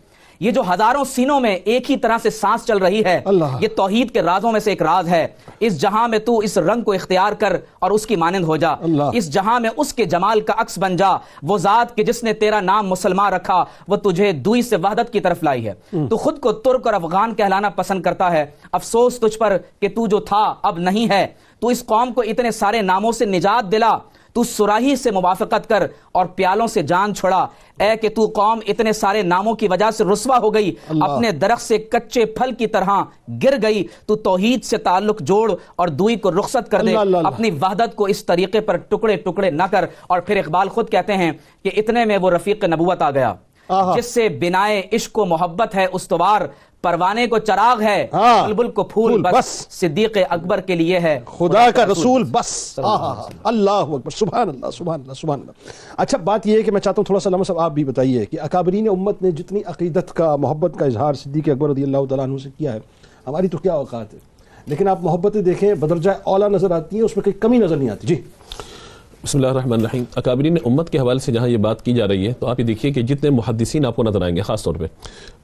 یہ جو ہزاروں سینوں میں ایک ہی طرح سے سانس چل رہی ہے، یہ توحید کے رازوں میں سے ایک راز ہے۔ اس جہاں میں تو اس رنگ کو اختیار کر اور اس کی مانند ہو جا، اس جہاں میں اس کے جمال کا عکس بن جا، وہ ذات کہ جس نے تیرا نام مسلمان رکھا وہ تجھے دوئی سے وحدت کی طرف لائی ہے۔ تو خود کو ترک اور افغان کہلانا پسند کرتا ہے، افسوس تجھ پر کہ تو جو تھا اب نہیں ہے۔ تو اس قوم کو اتنے سارے ناموں سے نجات دلا، تو سراہی سے موافقت کر اور پیالوں سے جان چھڑا۔ اے کہ تو قوم اتنے سارے ناموں کی وجہ سے رسوا ہو گئی، اپنے درخت سے کچے پھل کی طرح گر گئی۔ تو توحید سے تعلق جوڑ اور دوئی کو رخصت کر دے، اپنی وحدت کو اس طریقے پر ٹکڑے ٹکڑے نہ کر۔ اور پھر اقبال خود کہتے ہیں کہ اتنے میں وہ رفیق نبوت آ گیا جس سے بنائے عشق و محبت ہے استوار، پروانے کو چراغ ہے بلبل کو پھول بس، صدیق اکبر کے لیے ہے خدا کا رسول بس۔ اللہ اکبر، سبحان اللہ، سبحان اللہ، سبحان اللہ۔ اچھا بات یہ ہے کہ میں چاہتا ہوں تھوڑا سا علامہ صاحب آپ بھی بتائیے کہ اکابرین امت نے جتنی عقیدت کا، محبت کا اظہار صدیق اکبر رضی اللہ تعالیٰ عنہ سے کیا ہے، ہماری تو کیا اوقات ہے، لیکن آپ محبتیں دیکھیں بدرجہ اعلیٰ نظر آتی ہیں، اس میں کوئی کمی نظر نہیں آتی۔ جی بسم اللہ الرحمن الرحیم۔ اکابرین امت کے حوالے سے جہاں یہ بات کی جا رہی ہے تو آپ یہ دیکھیے کہ جتنے محدثین آپ کو نظر آئیں گے خاص طور پہ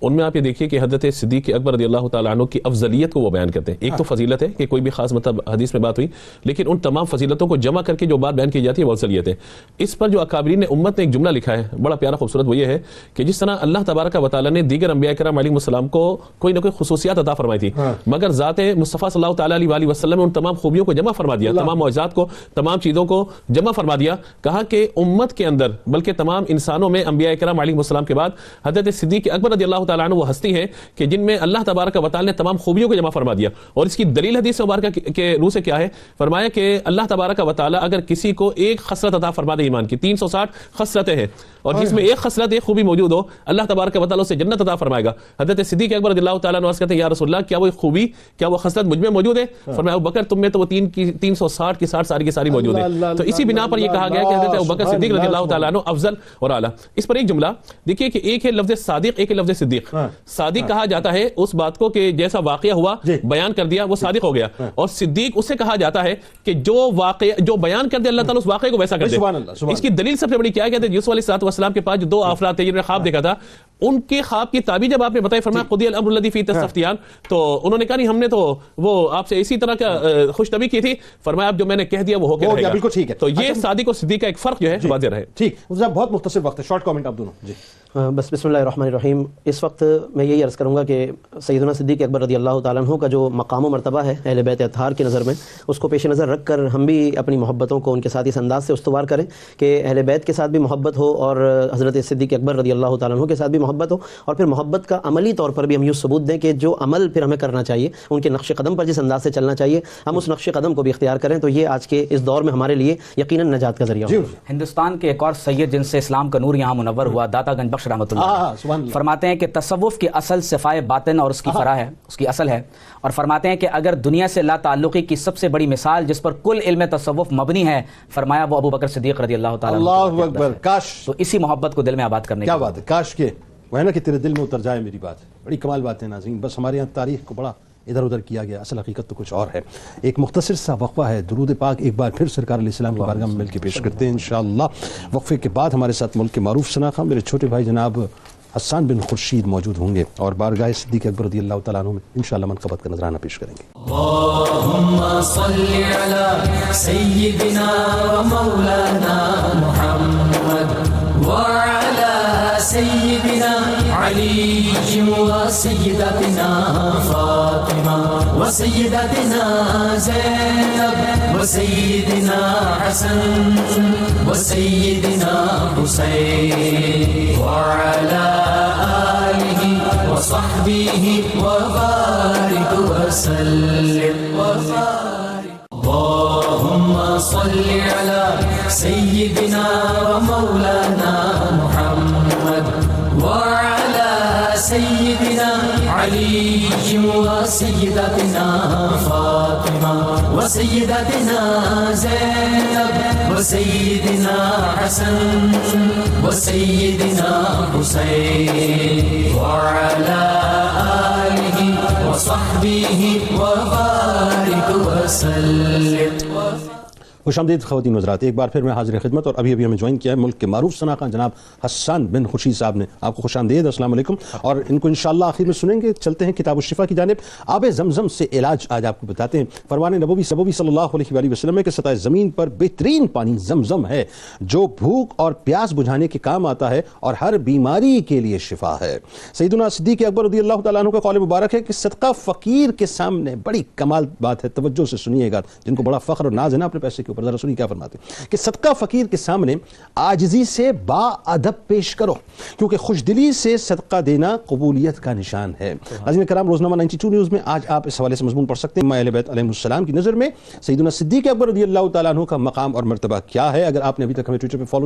ان میں آپ یہ دیکھیے کہ حضرت صدیق اکبر رضی اللہ تعالیٰ عنہ کی افضلیت کو وہ بیان کرتے ہیں۔ ایک تو فضیلت ہے کہ کوئی بھی خاص مطلب حدیث میں بات ہوئی، لیکن ان تمام فضیلتوں کو جمع کر کے جو بات بیان کی جاتی ہے وہ افضلیت ہے۔ اس پر جو اکابرین امت نے ایک جملہ لکھا ہے بڑا پیارا خوبصورت، وہ یہ ہے کہ جس طرح اللہ تبارک و تعالیٰ نے دیگر انبیاء کرام علیہ السلام کو کوئی نہ کوئی خصوصیات عطا فرمائی تھی، مگر ذات مصطفیٰ صلی اللہ تعالیٰ علیہ وسلم نے ان تمام خوبیوں کو جمع فرما دیا، تمام معجزات کو، تمام چیزوں کو جمع فرما دیا۔ کہا کہ امت کے اندر بلکہ تمام انسانوں میں انبیاء کرام علیہ السلام کے بعد حضرت صدیق اکبر رضی اللہ تعالیٰ عنہ وہ ہستی ہے کہ جن میں اللہ تبارک و تعالیٰ نے تمام خوبیوں کو جمع فرما دیا۔ اور اس کی دلیل حدیث مبارکہ کے روح سے کیا ہے؟ فرمایا کہ اللہ تبارک و تعالیٰ اگر کسی کو ایک خصلت عطا فرما دے ایمان کی، 360 خصلتیں ہیں، اور جس میں ایک خصلت ایک خوبی موجود ہو، اللہ تبارک و تعالیٰ اسے جنت عطا فرمائے گا۔ حضرت صدیق اکبر رضی اللہ تعالیٰ عنہ کہتے ہیں یا رسول اللہ کیا وہ خوبی، کیا وہ خصلت مجھ میں موجود ہے؟ فرمایا ابو بکر تم میں تو وہ 360 کی 60 ساری کی ساری موجود ہے۔ تو اسی بنا بنا پر یہ کہا گیا کہ حضرت ابوبکر صدیق رضی اللہ تعالیٰ عنہ افضل اور اعلیٰ. اس پر ایک جملہ دیکھیے کہ ایک ہے لفظ صادق، ایک ہے لفظ صدیق. صادق کہا جاتا ہے اس بات کو کہ جیسا واقعہ ہوا بیان کر دیا وہ صادق ہو گیا، اور صدیق اسے کہا جاتا ہے کہ جو بیان کر دیا اللہ تعالیٰ اس واقعے کو ویسا کر دے. اس کی دلیل سب سے بڑی کیا ہے کہ یوسف علیہ السلام کے پاس جو 2 افراد تھے جنہوں نے خواب دیکھا تھا، ان کے خواب کی تعبیر جب آپ نے بتائی فرمایا قضی الامر الذی فیہ تستفتیان، تو انہوں نے کہا نہیں ہم نے تو وہ آپ سے اسی طرح کا خوش طبعی کی تھی. فرمایا اب جو میں نے کہہ دیا وہ ہو گیا. بالکل ٹھیک ہے. تو یہ صادق اور صدیق کا ایک فرق جو ہے واضح رہے. ٹھیک، بہت مختصر وقت ہے، شارٹ کامنٹ آپ دونوں. جی بس بسم اللہ الرحمن الرحیم. اس وقت میں یہی عرض کروں گا کہ سیدنا صدیق اکبر رضی اللہ تعالیٰ عنہ کا جو مقام و مرتبہ ہے اہل بیت اطہار کی نظر میں، اس کو پیش نظر رکھ کر ہم بھی اپنی محبتوں کو ان کے ساتھ اس انداز سے استوار کریں کہ اہل بیت کے ساتھ بھی محبت ہو اور حضرت صدیق اکبر رضی اللہ تعالیٰ عنہ کے ساتھ بھی محبت ہو، اور پھر محبت کا عملی طور پر بھی ہم یوں ثبوت دیں کہ جو عمل پھر ہمیں کرنا چاہیے، ان کے نقش قدم پر جس انداز سے چلنا چاہیے ہم اس نقش قدم کو بھی اختیار کریں. تو یہ آج کے اس دور میں ہمارے لیے یقیناً نجات کا ذریعہ ہوگا. ہندوستان کے ایک اور سید جن سے اسلام کا نور یہاں منور ہوا، داتا گنج بخش رحمۃ اللہ، فرماتے ہیں کہ تصوف کی اصل صفائے باطن اور اس کی فرع ہے، اس کی اصل ہے، اور فرماتے ہیں کہ اگر دنیا سے لا تعلقی کی سب سے بڑی مثال جس پر کل علم تصوف مبنی ہے، فرمایا وہ ابو بکر صدیق رضی اللہ تعالیٰ عنہ. اللہ اکبر. کاش تو اسی محبت کو دل میں آباد کرنے کیا بات ہے، کاش کہ وہ ہے نا کہ تیرے دل میں اتر جائے میری بات. بڑی کمال بات ہے ناظرین. بس ہمارے یہاں تاریخ کو بڑا ادھر ادھر کیا گیا، اصل حقیقت تو کچھ اور ہے. ایک مختصر سا وقفہ ہے، درود پاک ایک بار پھر سرکار علیہ السلام کی بارگاہ میں مل کے پیش کرتے ہیں انشاءاللہ. وقفے کے بعد ہمارے ساتھ ملک کے معروف شناخواں میرے چھوٹے بھائی جناب حسان بن خورشید موجود ہوں گے اور بارگاہ صدیق اکبر رضی اللہ تعالیٰ عنہ میں انشاءاللہ منقبت کا نذرانہ پیش کریں گے. اللهم صل على سيدنا ومولانا محمد وعلى سيدنا علي وسيدتنا فاطمة وسيدتنا زينب وسيدنا حسن وسيدنا حسين وعلى آله وصحبه وبارك وسلم اللهم صل على سيدنا ومولانا محمد وعلى سيدنا علي وسيدتنا فاطمة وسيدتنا زينب وسيدنا حسن وسيدنا حسين وعلى آله وصحبه وبارك وسلم. خوش آمدید خواتین و حضرات، ایک بار پھر میں حاضر خدمت، اور ابھی ہمیں جوائن کیا ہے ملک کے معروف شناخواں جناب حسان بن خورشید صاحب نے. آپ کو خوش آمدید، السلام علیکم. اور ان کو انشاءاللہ آخر میں سنیں گے. چلتے ہیں کتاب الشفا کی جانب. آب زمزم سے علاج آج آپ کو بتاتے ہیں. فرمان نبوی صلی اللہ علیہ وآلہ وسلم ہے کہ سطح زمین پر بہترین پانی زمزم ہے جو بھوک اور پیاس بجھانے کے کام آتا ہے اور ہر بیماری کے لیے شفا ہے. سیدنا صدیق اکبر رضی اللہ تعالیٰ عنہ کا قول مبارک ہے کہ صدقہ فقیر کے سامنے، بڑی کمال بات ہے، توجہ سے سنیے گا جن کو بڑا فخر اور ناز ہے نا اپنے پیسے کے اوپر، ذرا سنیے کیا فرماتے ہیں کہ صدقہ فقیر کے سامنے عاجزی سے با ادب پیش کرو، کیونکہ خوش دلی سے صدقہ دینا قبولیت کا نشان ہے. عزیزان کرام، روزنامہ 92 نیوز میں آج آپ اس حوالے سے مضمون پڑھ سکتے ہیں اہل بیت علیہ السلام کی نظر میں سیدنا صدیق اکبر رضی اللہ تعالیٰ عنہ کا مقام اور مرتبہ کیا ہے. اگر آپ نے ابھی تک ہمیں ٹویٹر پہ فالو